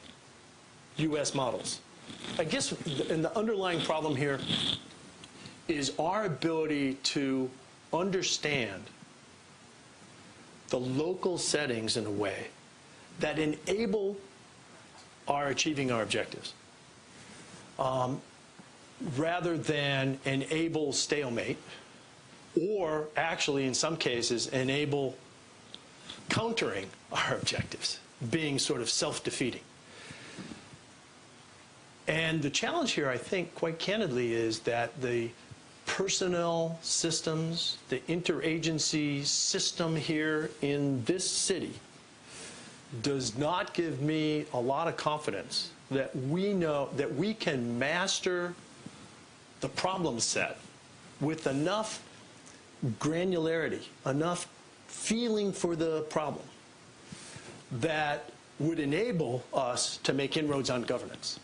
U.S. models. I guess and the underlying problem here is our ability to understand the local settings in a way that enable our achieving our objectives, rather than enable stalemate, or actually in some cases enable countering our objectives, being sort of self-defeating. And the challenge here, I think, quite candidly, is that the personnel systems, the interagency system here in this city does not give me a lot of confidence that we know that we can master the problem set with enough granularity, enough feeling for the problem that would enable us to make inroads on governance.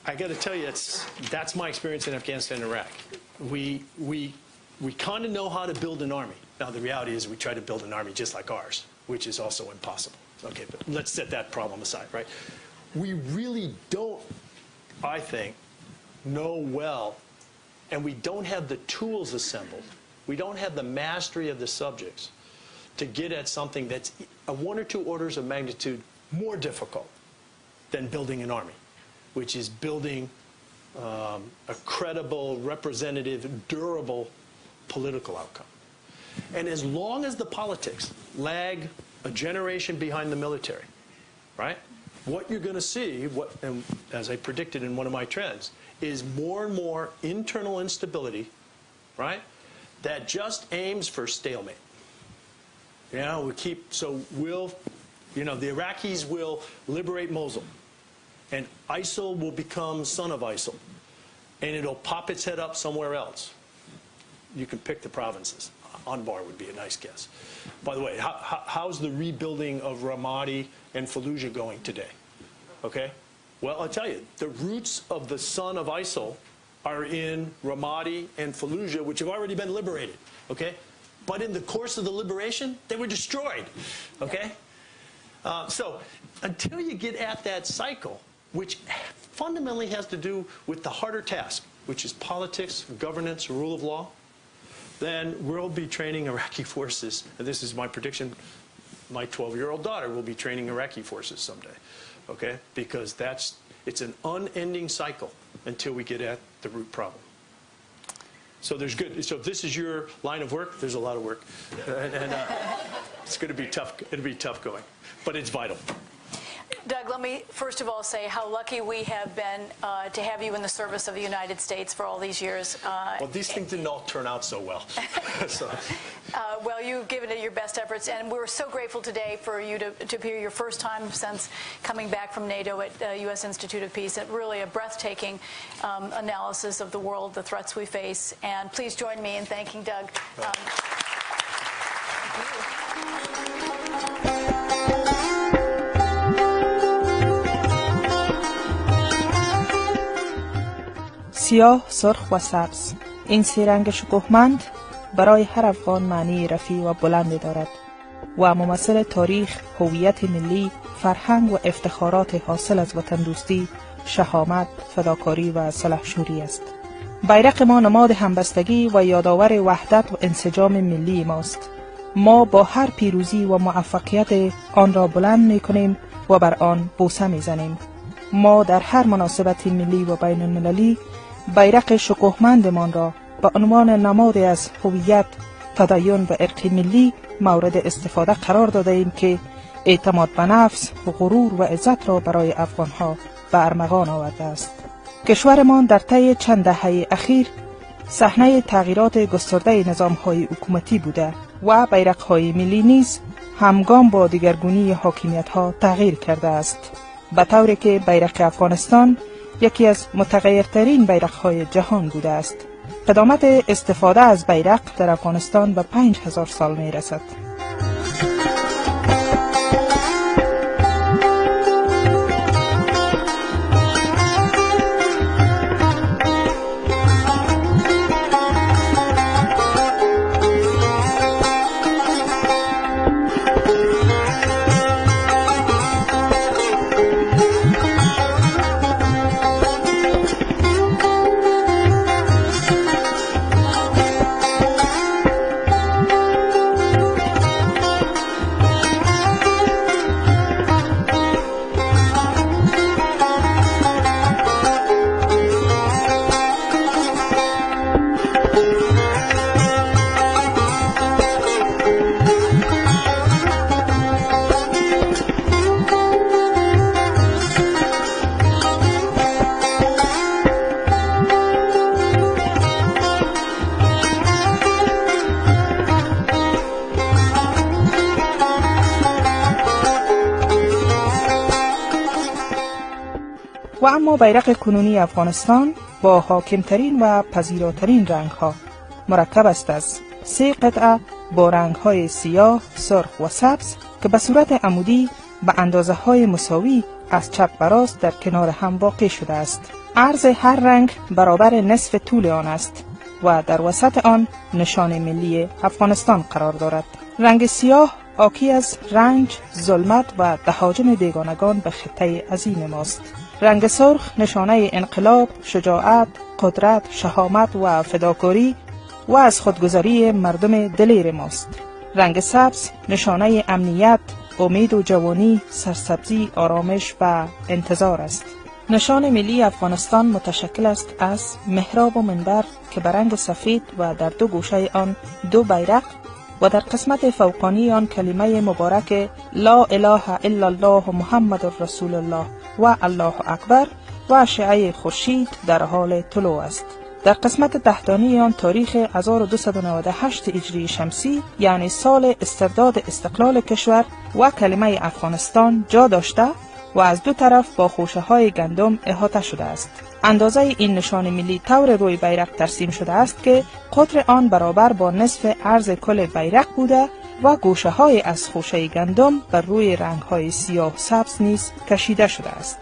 I got to tell you, that's my experience in Afghanistan and Iraq. We kind of know how to build an army. Now, the reality is we try to build an army just like ours, which is also impossible. Okay, but let's set that problem aside, right? We really don't, I think, know well, and we don't have the tools assembled. We don't have the mastery of the subjects to get at something that's one or two orders of magnitude more difficult than building an army, which is building a credible, representative, durable political outcome. And as long as the politics lag a generation behind the military, right, what you're going to see, and as I predicted in one of my trends, is more and more internal instability, right, that just aims for stalemate. You know, the Iraqis will liberate Mosul, and ISIL will become son of ISIL, and it'll pop its head up somewhere else. You can pick the provinces. Anbar would be a nice guess. By the way, how's the rebuilding of Ramadi and Fallujah going today? Okay? Well, I'll tell you, the roots of the son of ISIL are in Ramadi and Fallujah, which have already been liberated, okay? But in the course of the liberation, they were destroyed, okay? So until you get at that cycle, which fundamentally has to do with the harder task, which is politics, governance, rule of law, then we'll be training Iraqi forces, and this is my prediction, my 12-year-old daughter will be training Iraqi forces someday, okay? Because it's an unending cycle until we get at the root problem. So there's good. So if this is your line of work, there's a lot of work, and it's going to be tough. It'll be tough going, but it's vital. Doug, let me first of all say how lucky we have been to have you in the service of the United States for all these years. Well, these things didn't all turn out so well. So. Well, you've given it your best efforts, and we're so grateful today for you to appear your first time since coming back from NATO at U.S. Institute of Peace. Really a breathtaking analysis of the world, the threats we face. And please join me in thanking Doug. Thank you. سیاه، سرخ و سبز، این سه رنگ شکوهمند برای هر افغان معنی رفیع و بلند دارد و ممثل تاریخ، هویت ملی، فرهنگ و افتخارات حاصل از وطن دوستی، شهامت، فداکاری و سلحشوری است. بیرق ما نماد همبستگی و یادآور وحدت و انسجام ملی ماست. ما با هر پیروزی و موفقیت آن را بلند می‌کنیم و بر آن بوسه می‌زنیم. ما در هر مناسبت ملی و بین المللی بیرق شکوهمندمان را به عنوان نمادی از هویت، تدین و ارق ملی مورد استفاده قرار داده ایم که اعتماد به نفس، غرور و عزت را برای افغانها به ارمغان آورده است. کشورمان در طی چند دهه اخیر صحنه تغییرات گسترده نظام‌های حکومتی بوده و بیرق‌های ملی نیز همگام با دیگرگونی حاکمیت‌ها تغییر کرده است، به طوری که بیرق افغانستان یکی از متغیرترین بیرق‌های جهان بوده است. قدامت استفاده از بیرق در افغانستان به 5000 سال می رسد. و اما بیرق کنونی افغانستان با حاکمترین و پذیراترین رنگ‌ها مرکب است از 3 قطعه با رنگ‌های سیاه، سرخ و سبز که به صورت عمودی به اندازه‌های مساوی از چپ به راست در کنار هم واقع شده است. عرض هر رنگ برابر نصف طول آن است و در وسط آن نشان ملی افغانستان قرار دارد. رنگ سیاه حاکی از رنج، ظلمت و تهاجم بیگانگان به خطه عظیم ماست. رنگ سرخ نشانه انقلاب، شجاعت، قدرت، شهامت و فداکاری و از خودگذری مردم دلیر ماست. رنگ سبز نشانه امنیت، امید و جوانی، سرسبزی، آرامش و انتظار است. نشان ملی افغانستان متشکل است از محراب و منبر که به رنگ سفید و در دو گوشه آن 2 بیرق و در قسمت فوقانی آن کلمه مبارک لا اله الا الله محمد رسول الله و الله اکبر و اشعه خورشید در حال طلوع است. در قسمت تحتانی آن تاریخ 1298 هجری شمسی یعنی سال استرداد استقلال کشور و کلمه افغانستان جا داشته و از دو طرف با خوشه های گندم احاطه شده است. اندازه این نشان ملی طور روی بیرق ترسیم شده است که قطر آن برابر با نصف عرض کل بیرق بوده و گوشه های از خوشه گندم بر روی رنگ های سیاه و سبز نیز کشیده شده است.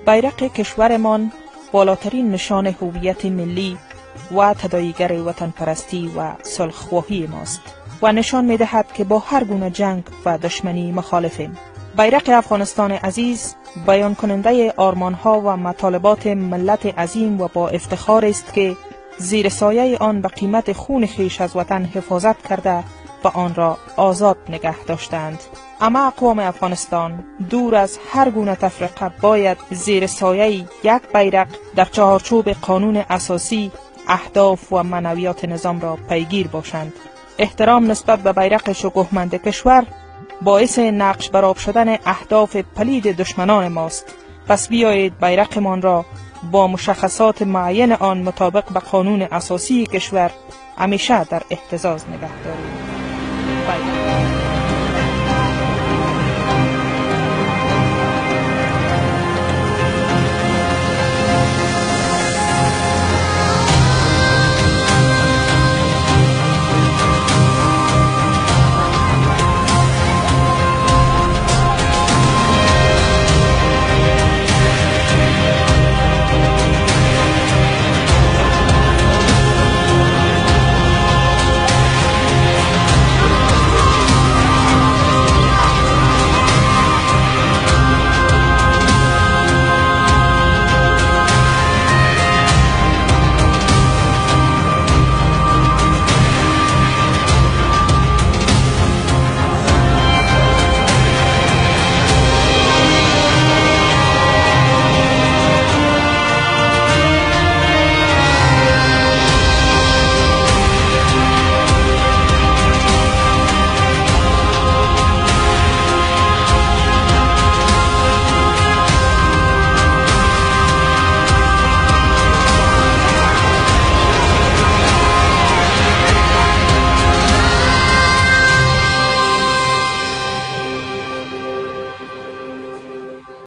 بیرق کشورمان بالاترین نشان هویت ملی و تداعیگر وطن پرستی و صلح‌خواهی ماست و نشان می دهد که با هر گونه جنگ و دشمنی مخالفیم. بیرق افغانستان عزیز بیان کننده آرمان‌ها و مطالبات ملت عظیم و با افتخار است که زیر سایه آن به قیمت خون خویش از وطن حفاظت کرده و آن را آزاد نگه داشتند. اما اقوام افغانستان دور از هر گونه تفرقه باید زیر سایه یک بیرق در چهارچوب قانون اساسی اهداف و منویات نظام را پیگیر باشند. احترام نسبت به بیرق شکوهمند کشور باعث نقش برآب شدن اهداف پلید دشمنان ماست. پس بیایید بیرقمان را با مشخصات معین آن مطابق به قانون اساسی کشور همیشه در اهتزاز نگه داریم.